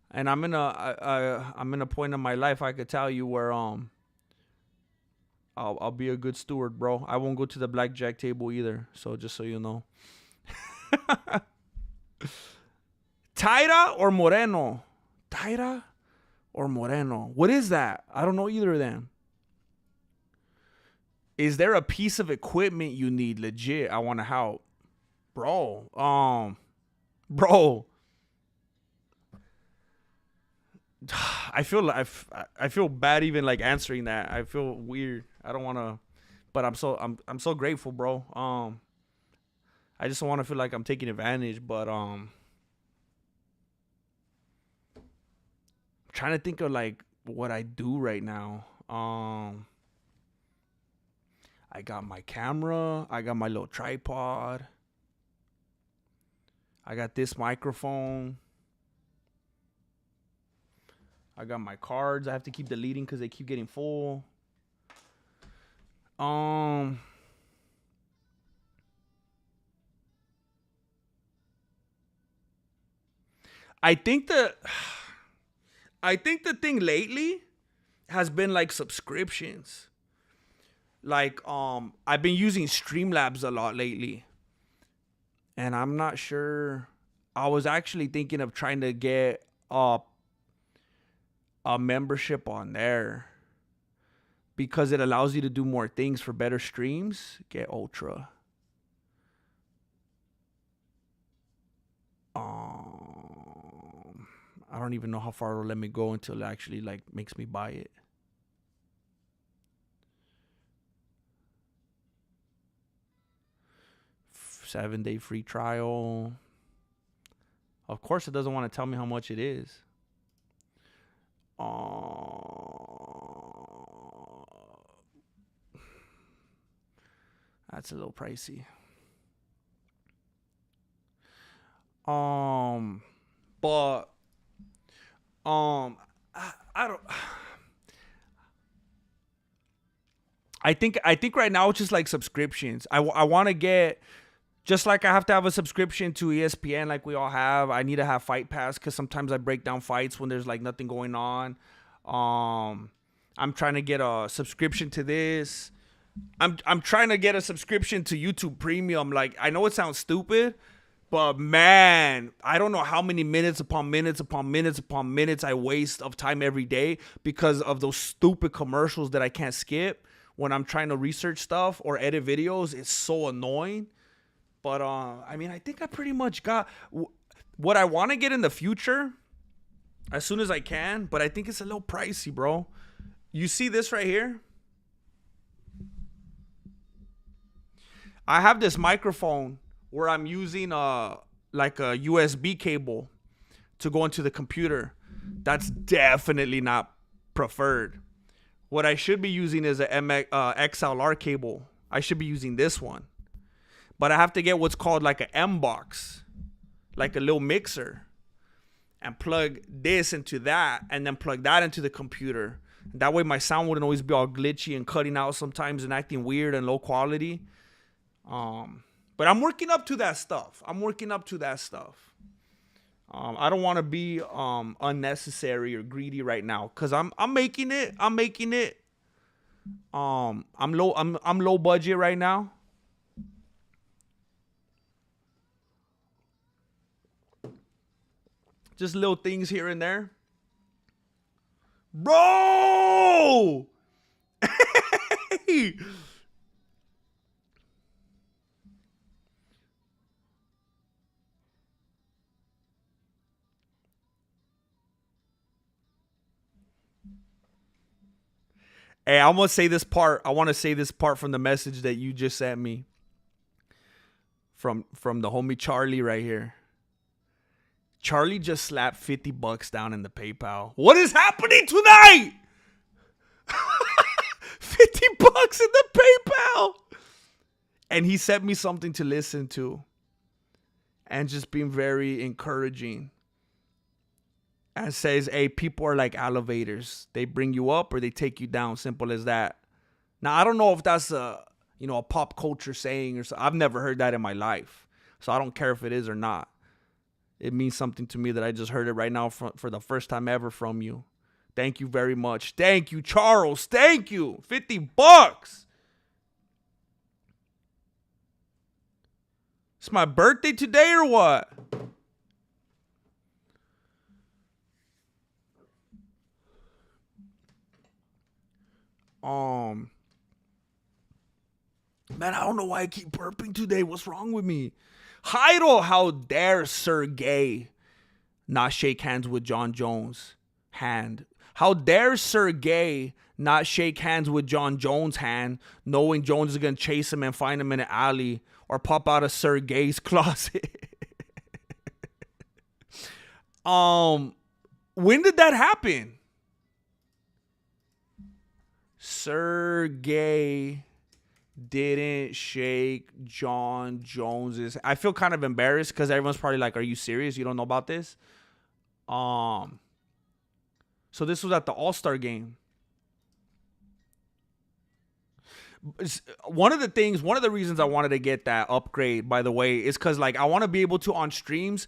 And I'm in a point in my life I could tell you where I'll be a good steward, bro. I won't go to the blackjack table either. So just so you know. Taira or Moreno? Taira or Moreno? What is that? I don't know either of them. Is there a piece of equipment you need? Legit, I want to help. Bro. I feel bad even like answering that. I feel weird. I don't want to, but I'm so grateful, bro. I just don't want to feel like I'm taking advantage, but I'm trying to think of like what I do right now. I got my camera. I got my little tripod. I got this microphone. I got my cards. I have to keep deleting because they keep getting full. I think the thing lately has been like subscriptions. Like I've been using Streamlabs a lot lately. And I'm not sure. I was actually thinking of trying to get a membership on there because it allows you to do more things for better streams. Get Ultra. I don't even know how far it'll let me go until it actually like makes me buy it. Seven-day free trial. Of course, it doesn't want to tell me how much it is. That's a little pricey. But I don't. I think right now it's just like subscriptions. I want to get, just like I have to have a subscription to ESPN like we all have. I need to have Fight Pass because sometimes I break down fights when there's like nothing going on. I'm trying to get a subscription to this. I'm trying to get a subscription to YouTube Premium. Like, I know it sounds stupid, but man, I don't know how many minutes upon minutes upon minutes upon minutes I waste of time every day because of those stupid commercials that I can't skip when I'm trying to research stuff or edit videos. It's so annoying. But I mean, I think I pretty much got what I want to get in the future as soon as I can, but I think it's a little pricey, bro. You see this right here? I have this microphone where I'm using like a USB cable to go into the computer. That's definitely not preferred. What I should be using is a XLR cable. I should be using this one. But I have to get what's called like an M box, like a little mixer, and plug this into that, and then plug that into the computer. That way my sound wouldn't always be all glitchy and cutting out sometimes and acting weird and low quality. But I'm working up to that stuff. I don't want to be unnecessary or greedy right now because I'm making it. I'm low budget right now. Just little things here and there. Bro! Hey! Hey, I'm gonna say this part. I want to say this part from the message that you just sent me. From the homie Charlie right here. Charlie just slapped $50 down in the PayPal. What is happening tonight? $50 in the PayPal. And he sent me something to listen to. And just being very encouraging. And says, hey, people are like elevators. They bring you up or they take you down. Simple as that. Now, I don't know if that's a pop culture saying or so. I've never heard that in my life. So I don't care if it is or not. It means something to me that I just heard it right now for the first time ever from you. Thank you very much. Thank you, Charles. Thank you. $50. It's my birthday today or what? Man, I don't know why I keep burping today. What's wrong with me? Heidel, how dare Sergey not shake hands with John Jones' hand? How dare Sergey not shake hands with John Jones' hand, knowing Jones is going to chase him and find him in an alley or pop out of Sergey's closet? When did that happen? Sergey didn't shake John Jones's. I feel kind of embarrassed because everyone's probably like, "Are you serious? You don't know about this?" So this was at the All-Star game. One of the reasons I wanted to get that upgrade, by the way, is because like I want to be able to on streams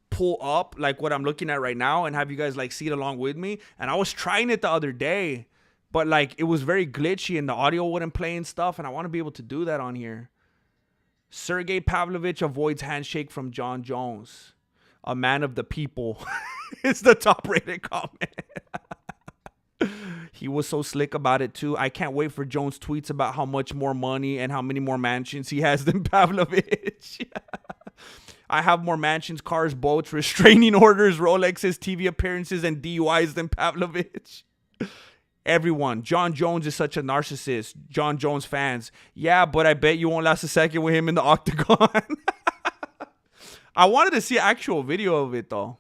pull up like what I'm looking at right now and have you guys like see it along with me. And I was trying it the other day, but like it was very glitchy and the audio wouldn't play and stuff. And I want to be able to do that on here. Sergey Pavlovich avoids handshake from John Jones. A man of the people. It's the top rated comment. He was so slick about it too. I can't wait for Jones' tweets about how much more money and how many more mansions he has than Pavlovich. I have more mansions, cars, boats, restraining orders, Rolexes, TV appearances, and DUIs than Pavlovich. Everyone, John Jones is such a narcissist. John Jones fans. Yeah, but I bet you won't last a second with him in the octagon. I wanted to see an actual video of it though.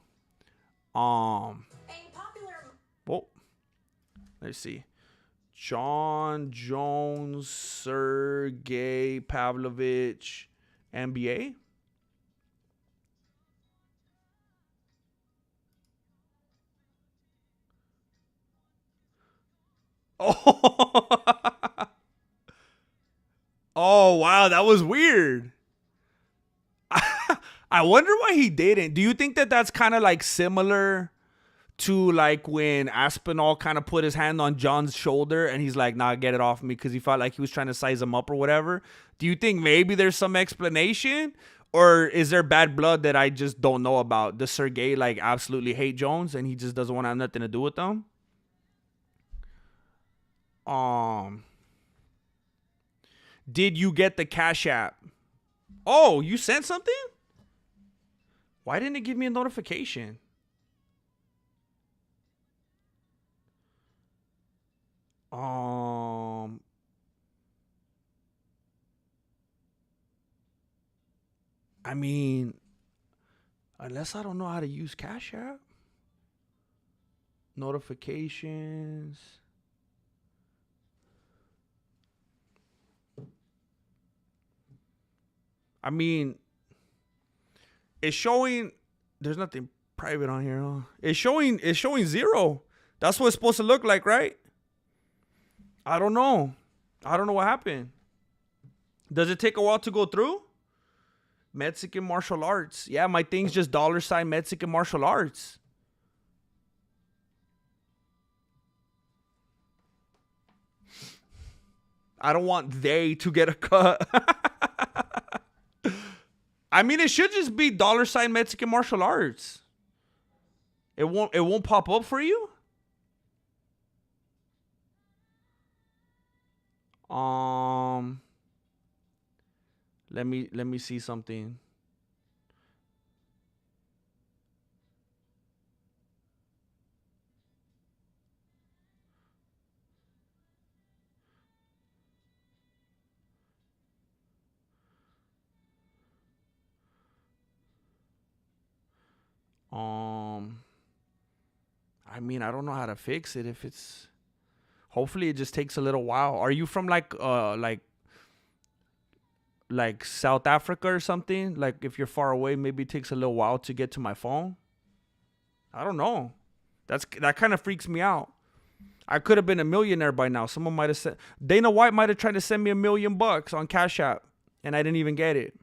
Whoa. Let's see. John Jones, Sergey Pavlovich, NBA. Oh. Oh, wow. That was weird. I wonder why he didn't. Do you think that that's kind of like similar to like when Aspinall kind of put his hand on John's shoulder and he's like, nah, get it off me, because he felt like he was trying to size him up or whatever? Do you think maybe there's some explanation, or is there bad blood that I just don't know about? Does Sergey like absolutely hate Jones and he just doesn't want to have nothing to do with them? Did you get the Cash App? Oh, you sent something? Why didn't it give me a notification? I mean, unless I don't know how to use Cash App. Notifications. I mean, it's showing there's nothing private on here, huh? It's showing 0. That's what it's supposed to look like, right? I don't know. I don't know what happened. Does it take a while to go through? Mexican martial arts. Yeah, my thing's just $ Mexican martial arts. I don't want they to get a cut. I mean, it should just be $ Mexican martial arts. It won't pop up for you? Let me see something. I mean, I don't know how to fix it. If it's, hopefully it just takes a little while. Are you from like South Africa or something? Like if you're far away, maybe it takes a little while to get to my phone. I don't know. That kind of freaks me out. I could have been a millionaire by now. Someone might have said, Dana White might have tried to send me $1 million on Cash App, and I didn't even get it.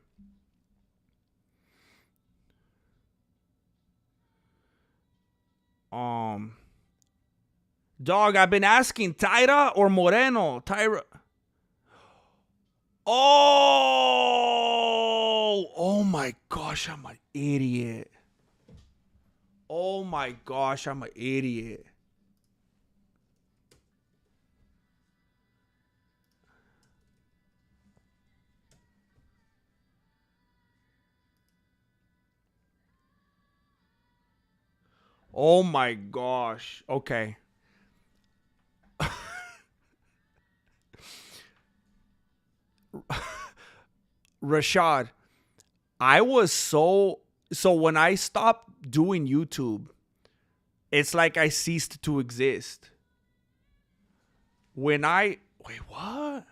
Dog, I've been asking Tyra or Moreno. Tyra. Oh my gosh, I'm an idiot. Oh my gosh, I'm an idiot. Oh my gosh. Okay. Rashad, I was so when I stopped doing YouTube, it's like I ceased to exist. Wait, what?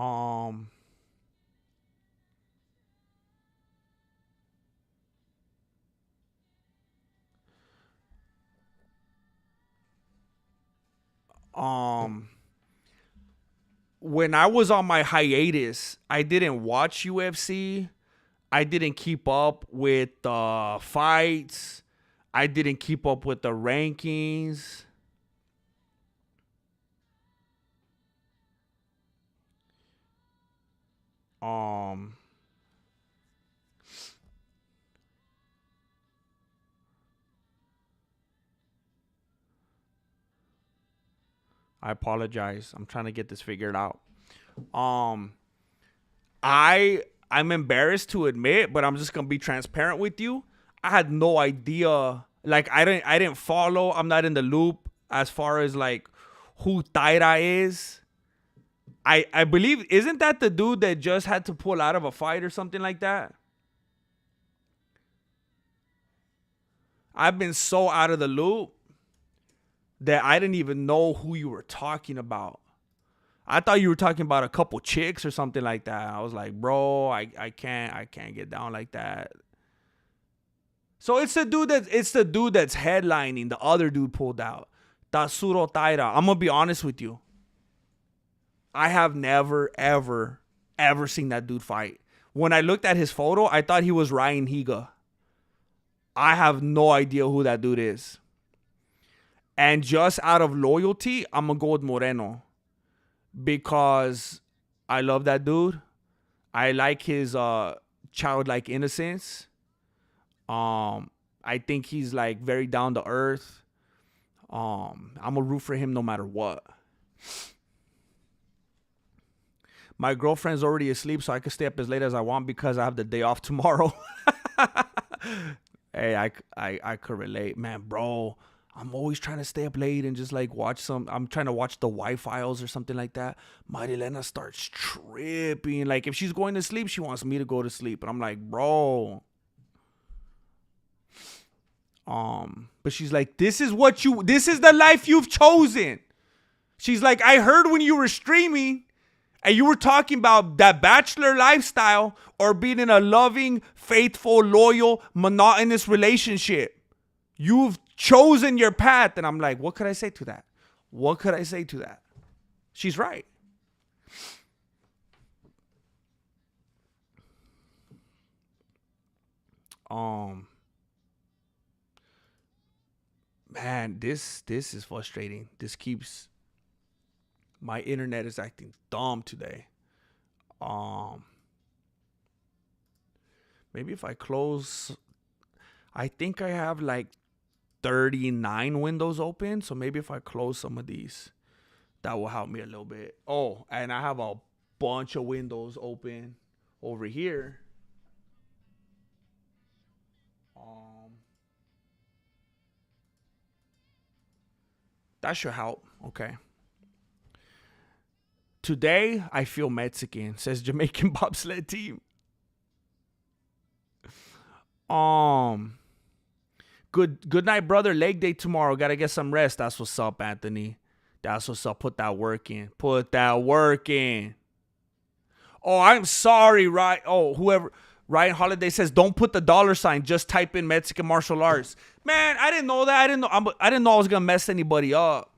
Um, um, when I was on my hiatus, I didn't watch UFC. I didn't keep up with the fights. I didn't keep up with the rankings. Um, I apologize. I'm trying to get this figured out. Um, I'm embarrassed to admit, but I'm just gonna be transparent with you. I had no idea. Like I didn't follow. I'm not in the loop as far as like who Taira is. I believe, isn't that the dude that just had to pull out of a fight or something like that? I've been so out of the loop that I didn't even know who you were talking about. I thought you were talking about a couple chicks or something like that. I was like, bro, I can't get down like that. So it's the dude that's headlining. The other dude pulled out. Tatsuro Taira. I'm gonna be honest with you. I have never, ever, ever seen that dude fight. When I looked at his photo, I thought he was Ryan Higa. I have no idea who that dude is. And just out of loyalty, I'm gonna go with Moreno. Because I love that dude. I like his childlike innocence. I think he's like very down to earth. I'm gonna root for him no matter what. My girlfriend's already asleep, so I can stay up as late as I want because I have the day off tomorrow. Hey, I could relate, man, bro. I'm always trying to stay up late and just like watch some. I'm trying to watch the Y-Files or something like that. Marilena starts tripping. Like if she's going to sleep, she wants me to go to sleep, and I'm like, bro. But she's like, this is the life you've chosen. She's like, I heard when you were streaming and you were talking about that bachelor lifestyle or being in a loving, faithful, loyal, monotonous relationship. You've chosen your path. And I'm like, what could I say to that? What could I say to that? She's right. Man, this is frustrating. My internet is acting dumb today. Um Maybe if I close, I think I have like 39 windows open. So maybe if I close some of these, that will help me a little bit. Oh, and I have a bunch of windows open over here. Um, that should help. Okay. Today, I feel Mexican, says Jamaican bobsled team. Um, good night, brother. Leg day tomorrow. Gotta get some rest. That's what's up, Anthony. That's what's up. Put that work in. Put that work in. Oh, I'm sorry, right? Oh, whoever. Ryan Holiday says, don't put the $sign. Just type in Mexican martial arts. Man, I didn't know that. I didn't know I was gonna mess anybody up.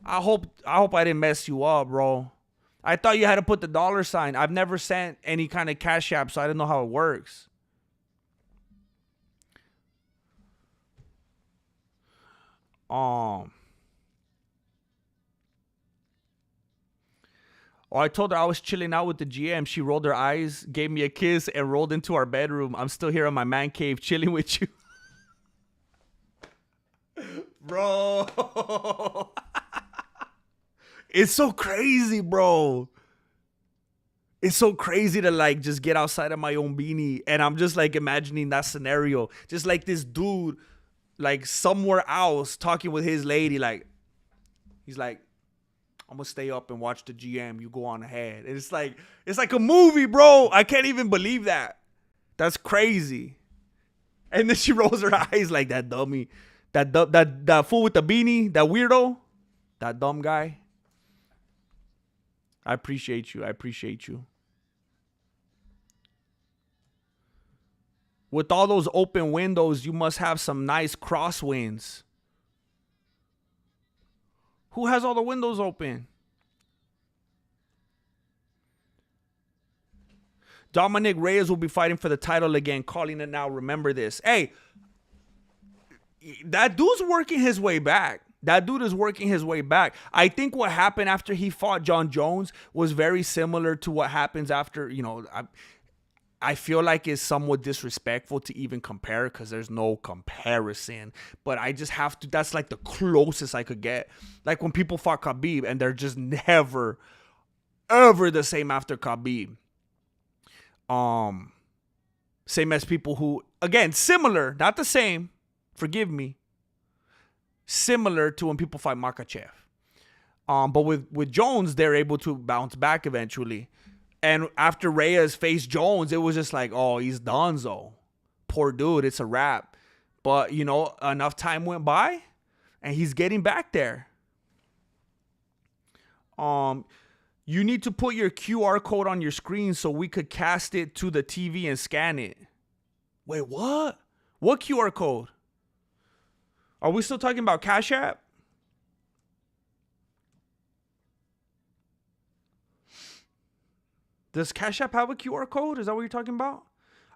I hope I didn't mess you up, bro. I thought you had to put the $sign. I've never sent any kind of cash app, so I didn't know how it works. Oh, I told her I was chilling out with the GM. She rolled her eyes, gave me a kiss, and rolled into our bedroom. I'm still here in my man cave chilling with you. Bro. It's so crazy, bro. It's so crazy to like just get outside of my own beanie. And I'm just like imagining that scenario. Just like this dude, like somewhere else talking with his lady. Like, he's like, I'm gonna stay up and watch the GM. You go on ahead. And it's like a movie, bro. I can't even believe that. That's crazy. And then she rolls her eyes like that dummy. That fool with the beanie, that weirdo, that dumb guy. I appreciate you. I appreciate you. With all those open windows, you must have some nice crosswinds. Who has all the windows open? Dominic Reyes will be fighting for the title again. Calling it now. Remember this. Hey, that dude's working his way back. That dude is working his way back. I think what happened after he fought John Jones was very similar to what happens after, I feel like it's somewhat disrespectful to even compare because there's no comparison. But I just have to, that's like the closest I could get. Like when people fought Khabib and they're just never, ever the same after Khabib. Same as people who, again, similar, not the same, forgive me, similar to when people fight Makachev. But with Jones, they're able to bounce back eventually. And after Reyes faced Jones, it was just like, oh, he's donezo. Poor dude, it's a wrap. But, enough time went by, and he's getting back there. You need to put your QR code on your screen so we could cast it to the TV and scan it. Wait, what? What QR code? Are we still talking about Cash App? Does Cash App have a QR code? Is that what you're talking about?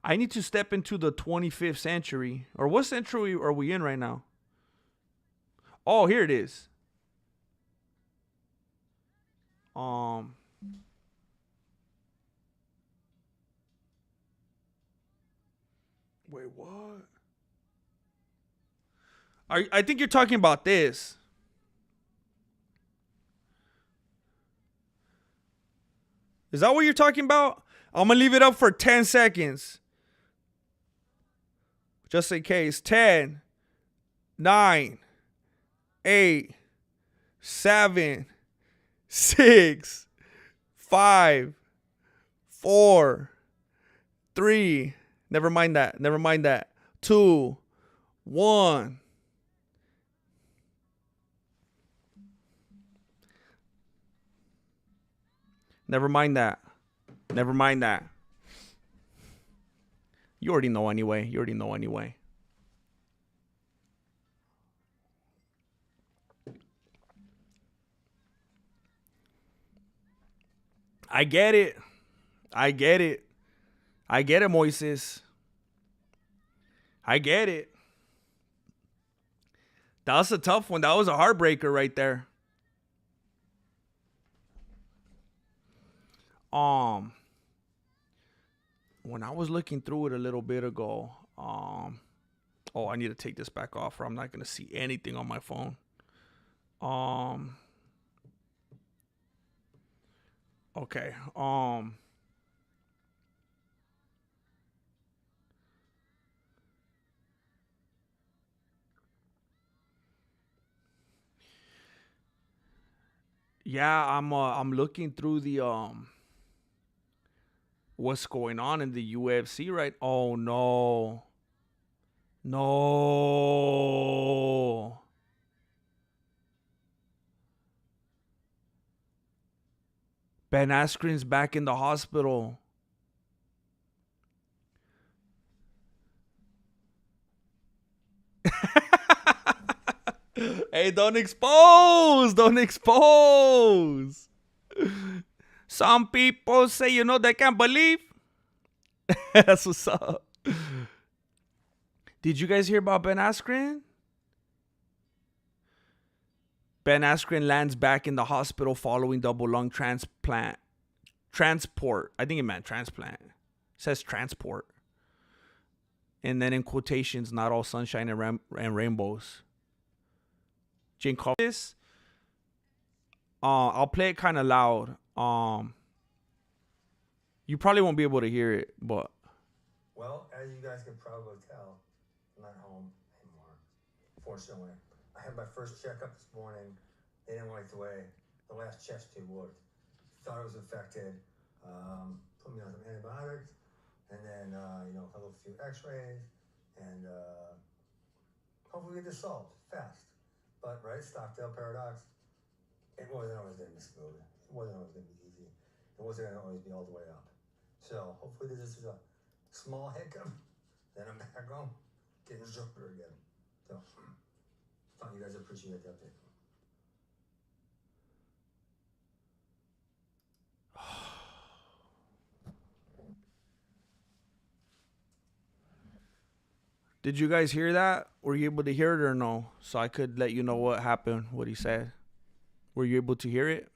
I need to step into the 25th century. Or what century are we in right now? Oh, here it is. Wait, what? I think you're talking about this. Is that what you're talking about? I'm going to leave it up for 10 seconds. Just in case. 10, 9, 8, 7, 6, 5, 4, 3. Never mind that. 2, 1. Never mind that. You already know anyway. I get it, Moises. I get it. That was a tough one. That was a heartbreaker right there. When I was looking through it a little bit ago, I need to take this back off or I'm not going to see anything on my phone. Okay. Yeah, I'm looking through the what's going on in the UFC, right? Oh no. Ben Askren's back in the hospital. Hey, don't expose. Some people say, they can't believe. That's what's up. Did you guys hear about Ben Askren? Ben Askren lands back in the hospital following double lung transport. I think it meant transplant. It says transport. And then in quotations, not all sunshine and rainbows. Jane called this. I'll play it kind of loud. You probably won't be able to hear it, but. Well, as you guys can probably tell, I'm not home anymore, fortunately. I had my first checkup this morning. They didn't like the way the last chest tube worked. Thought it was infected. Put me on some antibiotics, and then a few X-rays, and hopefully get this solved fast. But right, Stockdale paradox. It wasn't always going to be smooth. It It wasn't always going to be easy. It wasn't going to always be all the way up. So hopefully this is a small hiccup. Then I'm back home, getting stronger again. So thought you guys appreciate the update. Did you guys hear that? Were you able to hear it or no? So I could let you know what happened, what he said. Were you able to hear it?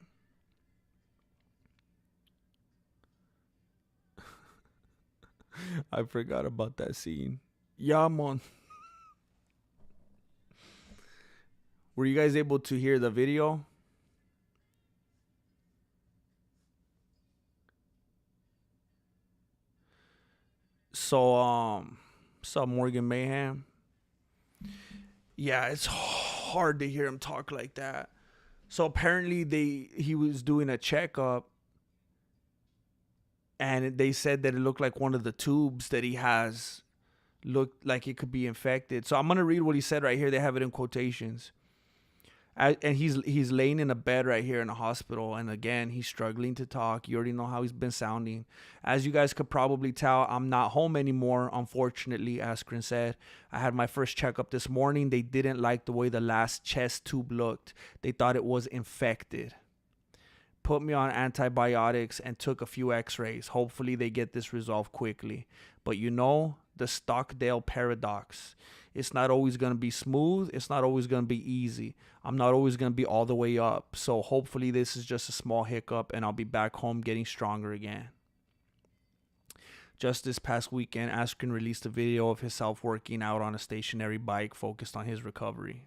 I forgot about that scene. Yeah, man. Were you guys able to hear the video? So, what's Morgan Mayhem? Yeah, it's hard to hear him talk like that. So apparently he was doing a checkup, and they said that it looked like one of the tubes that he has looked like it could be infected. So I'm gonna read what he said right here. They have it in quotations. And he's laying in a bed right here in a hospital, and again he's struggling to talk. You already know how he's been sounding. As you guys could probably tell, I'm not home anymore, unfortunately. Askren said, I had my first checkup this morning. They didn't like the way the last chest tube looked. They thought it was infected. Put me on antibiotics and took a few x-rays. Hopefully they get this resolved quickly. But you know, the Stockdale paradox. It's not always going to be smooth. It's not always going to be easy. I'm not always going to be all the way up. So hopefully this is just a small hiccup and I'll be back home getting stronger again. Just this past weekend, Askren released a video of himself working out on a stationary bike focused on his recovery.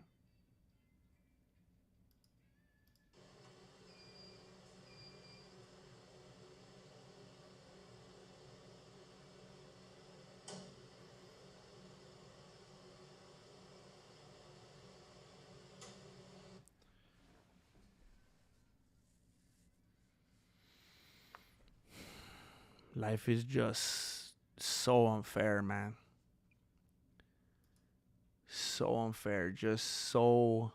Life is just so unfair, man. So unfair. Just so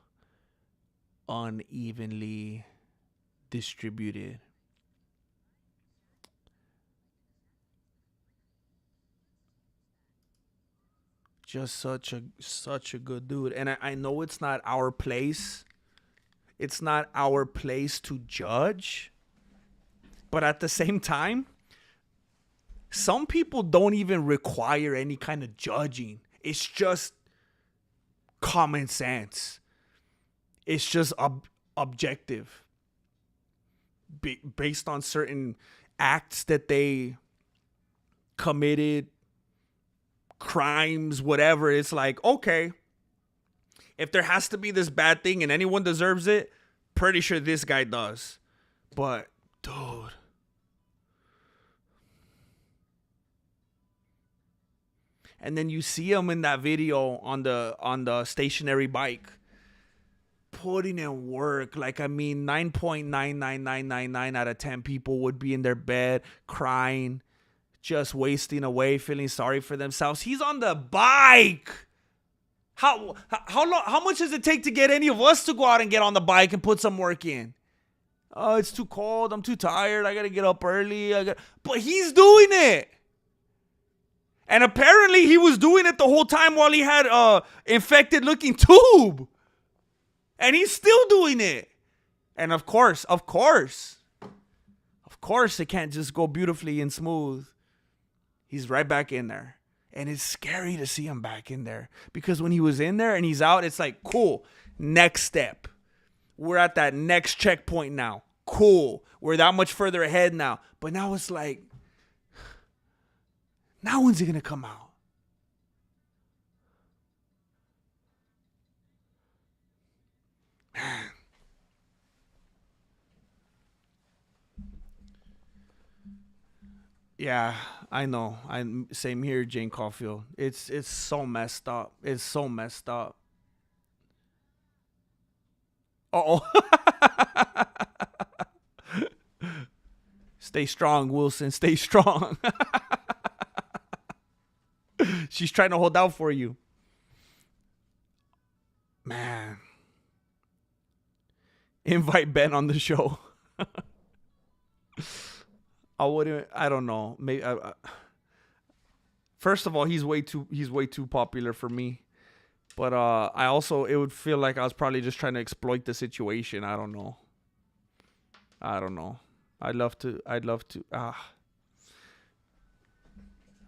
unevenly distributed. Just such a good dude. And I know it's not our place. It's not our place to judge. But at the same time, some people don't even require any kind of judging. It's just common sense. It's just objective. Based on certain acts that they committed, crimes, whatever. It's like, okay, if there has to be this bad thing and anyone deserves it, pretty sure this guy does. But, dude. And then you see him in that video on the stationary bike, putting in work. Like, I mean, 9.99999 out of 10 people would be in their bed crying, just wasting away, feeling sorry for themselves. He's on the bike. How much does it take to get any of us to go out and get on the bike and put some work in? Oh, it's too cold. I'm too tired. I got to get up early. But he's doing it. And apparently he was doing it the whole time while he had infected looking tube. And he's still doing it. And of course, it can't just go beautifully and smooth. He's right back in there. And it's scary to see him back in there. Because when he was in there and he's out, it's like, cool, next step. We're at that next checkpoint now. Cool. We're that much further ahead now. But now it's like, now when's he going to come out? Man. Yeah, I know. Same here, Jane Caulfield. It's so messed up. It's so messed up. Uh-oh. Stay strong, Wilson. Stay strong. She's trying to hold out for you. Man. Invite Ben on the show. I wouldn't. I don't know. Maybe. First of all, he's way too popular for me. But I also, it would feel like I was probably just trying to exploit the situation. I don't know. I don't know. I'd love to. I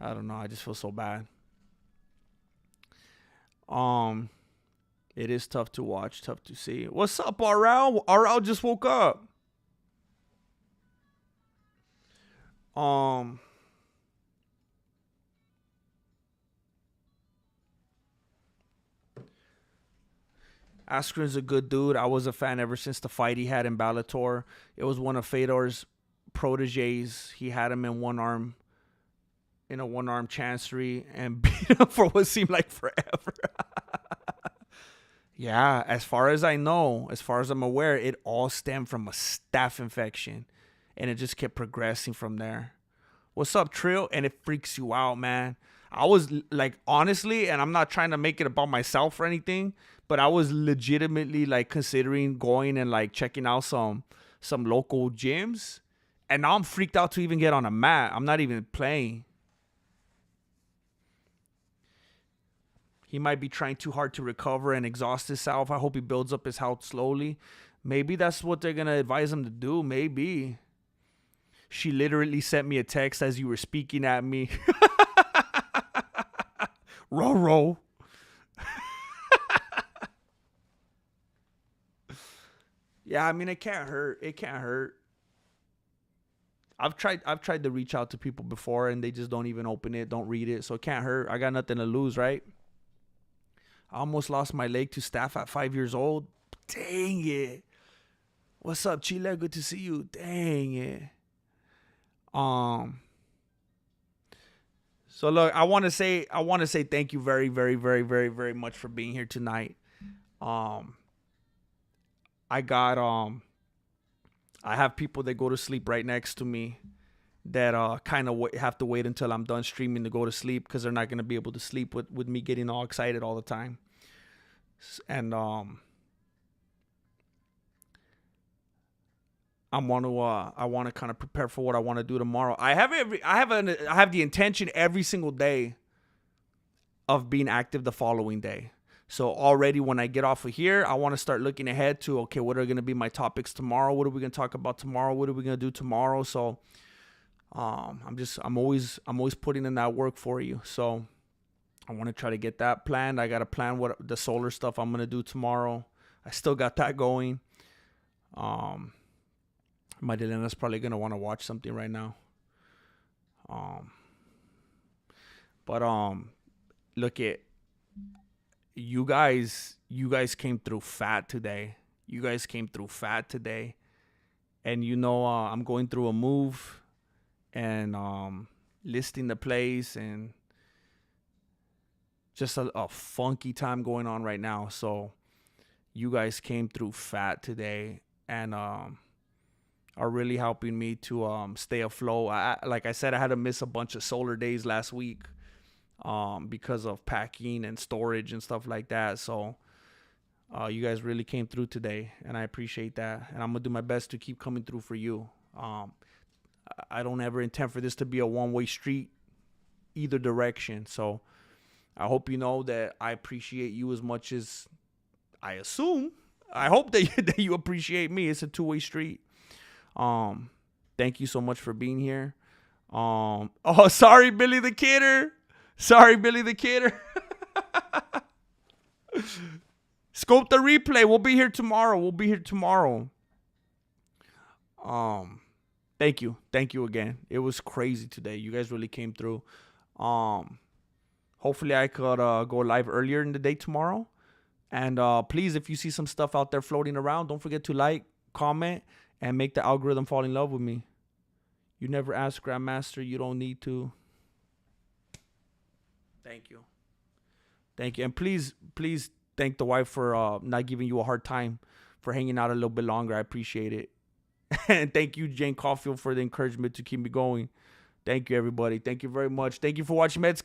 don't know. I just feel so bad. Um, it is tough to watch, tough to see. What's up, RL? RL just woke up. Askren's a good dude. I was a fan ever since the fight he had in Bellator. It was one of Fedor's proteges. He had him in a one-arm chancery and beat him for what seemed like forever. Yeah, as far as I know, as far as I'm aware, it all stemmed from a staph infection. And it just kept progressing from there. What's up, Trill? And it freaks you out, man. I was like, honestly, and I'm not trying to make it about myself or anything, but I was legitimately like considering going and like checking out some local gyms. And now I'm freaked out to even get on a mat. I'm not even playing. He might be trying too hard to recover and exhaust himself. I hope he builds up his health slowly. Maybe that's what they're going to advise him to do. Maybe. She literally sent me a text as you were speaking at me. Row. Yeah, I mean, it can't hurt. It can't hurt. I've tried to reach out to people before and they just don't even open it, don't read it. So it can't hurt. I got nothing to lose, right? I almost lost my leg to staph at 5 years old. Dang it. What's up, Chile? Good to see you. Dang it. So look, I want to say thank you very, very, very, very, very much for being here tonight. I have people that go to sleep right next to me that kind of have to wait until I'm done streaming to go to sleep because they're not going to be able to sleep with me getting all excited all the time. And I want to kind of prepare for what I want to do tomorrow. I have the intention every single day of being active the following day. So already when I get off of here, I want to start looking ahead to, okay, what are going to be my topics tomorrow? What are we going to talk about tomorrow? What are we going to do tomorrow? So I'm always putting in that work for you. So I want to try to get that planned. I got to plan what the solar stuff I'm going to do tomorrow. I still got that going. Madeleina's probably going to want to watch something right now. Look at you guys came through fat today. And I'm going through a move and listing the place and just a funky time going on right now. So you guys came through fat today and are really helping me to stay afloat. Like I said, I had to miss a bunch of solar days last week because of packing and storage and stuff like that. So you guys really came through today, and I appreciate that. And I'm going to do my best to keep coming through for you. I don't ever intend for this to be a one-way street either direction. So I hope you know that I appreciate you as much as I assume. I hope that you appreciate me. It's a two-way street. Thank you so much for being here. Sorry, Billy the Kidder. Scope the replay. We'll be here tomorrow. Thank you again. It was crazy today. You guys really came through. Hopefully I could go live earlier in the day tomorrow. And please, if you see some stuff out there floating around, don't forget to like, comment, and make the algorithm fall in love with me. You never ask Grandmaster. You don't need to. Thank you. And please thank the wife for not giving you a hard time for hanging out a little bit longer. I appreciate it. And thank you, Jane Caulfield, for the encouragement to keep me going. Thank you, everybody. Thank you very much. Thank you for watching Meds.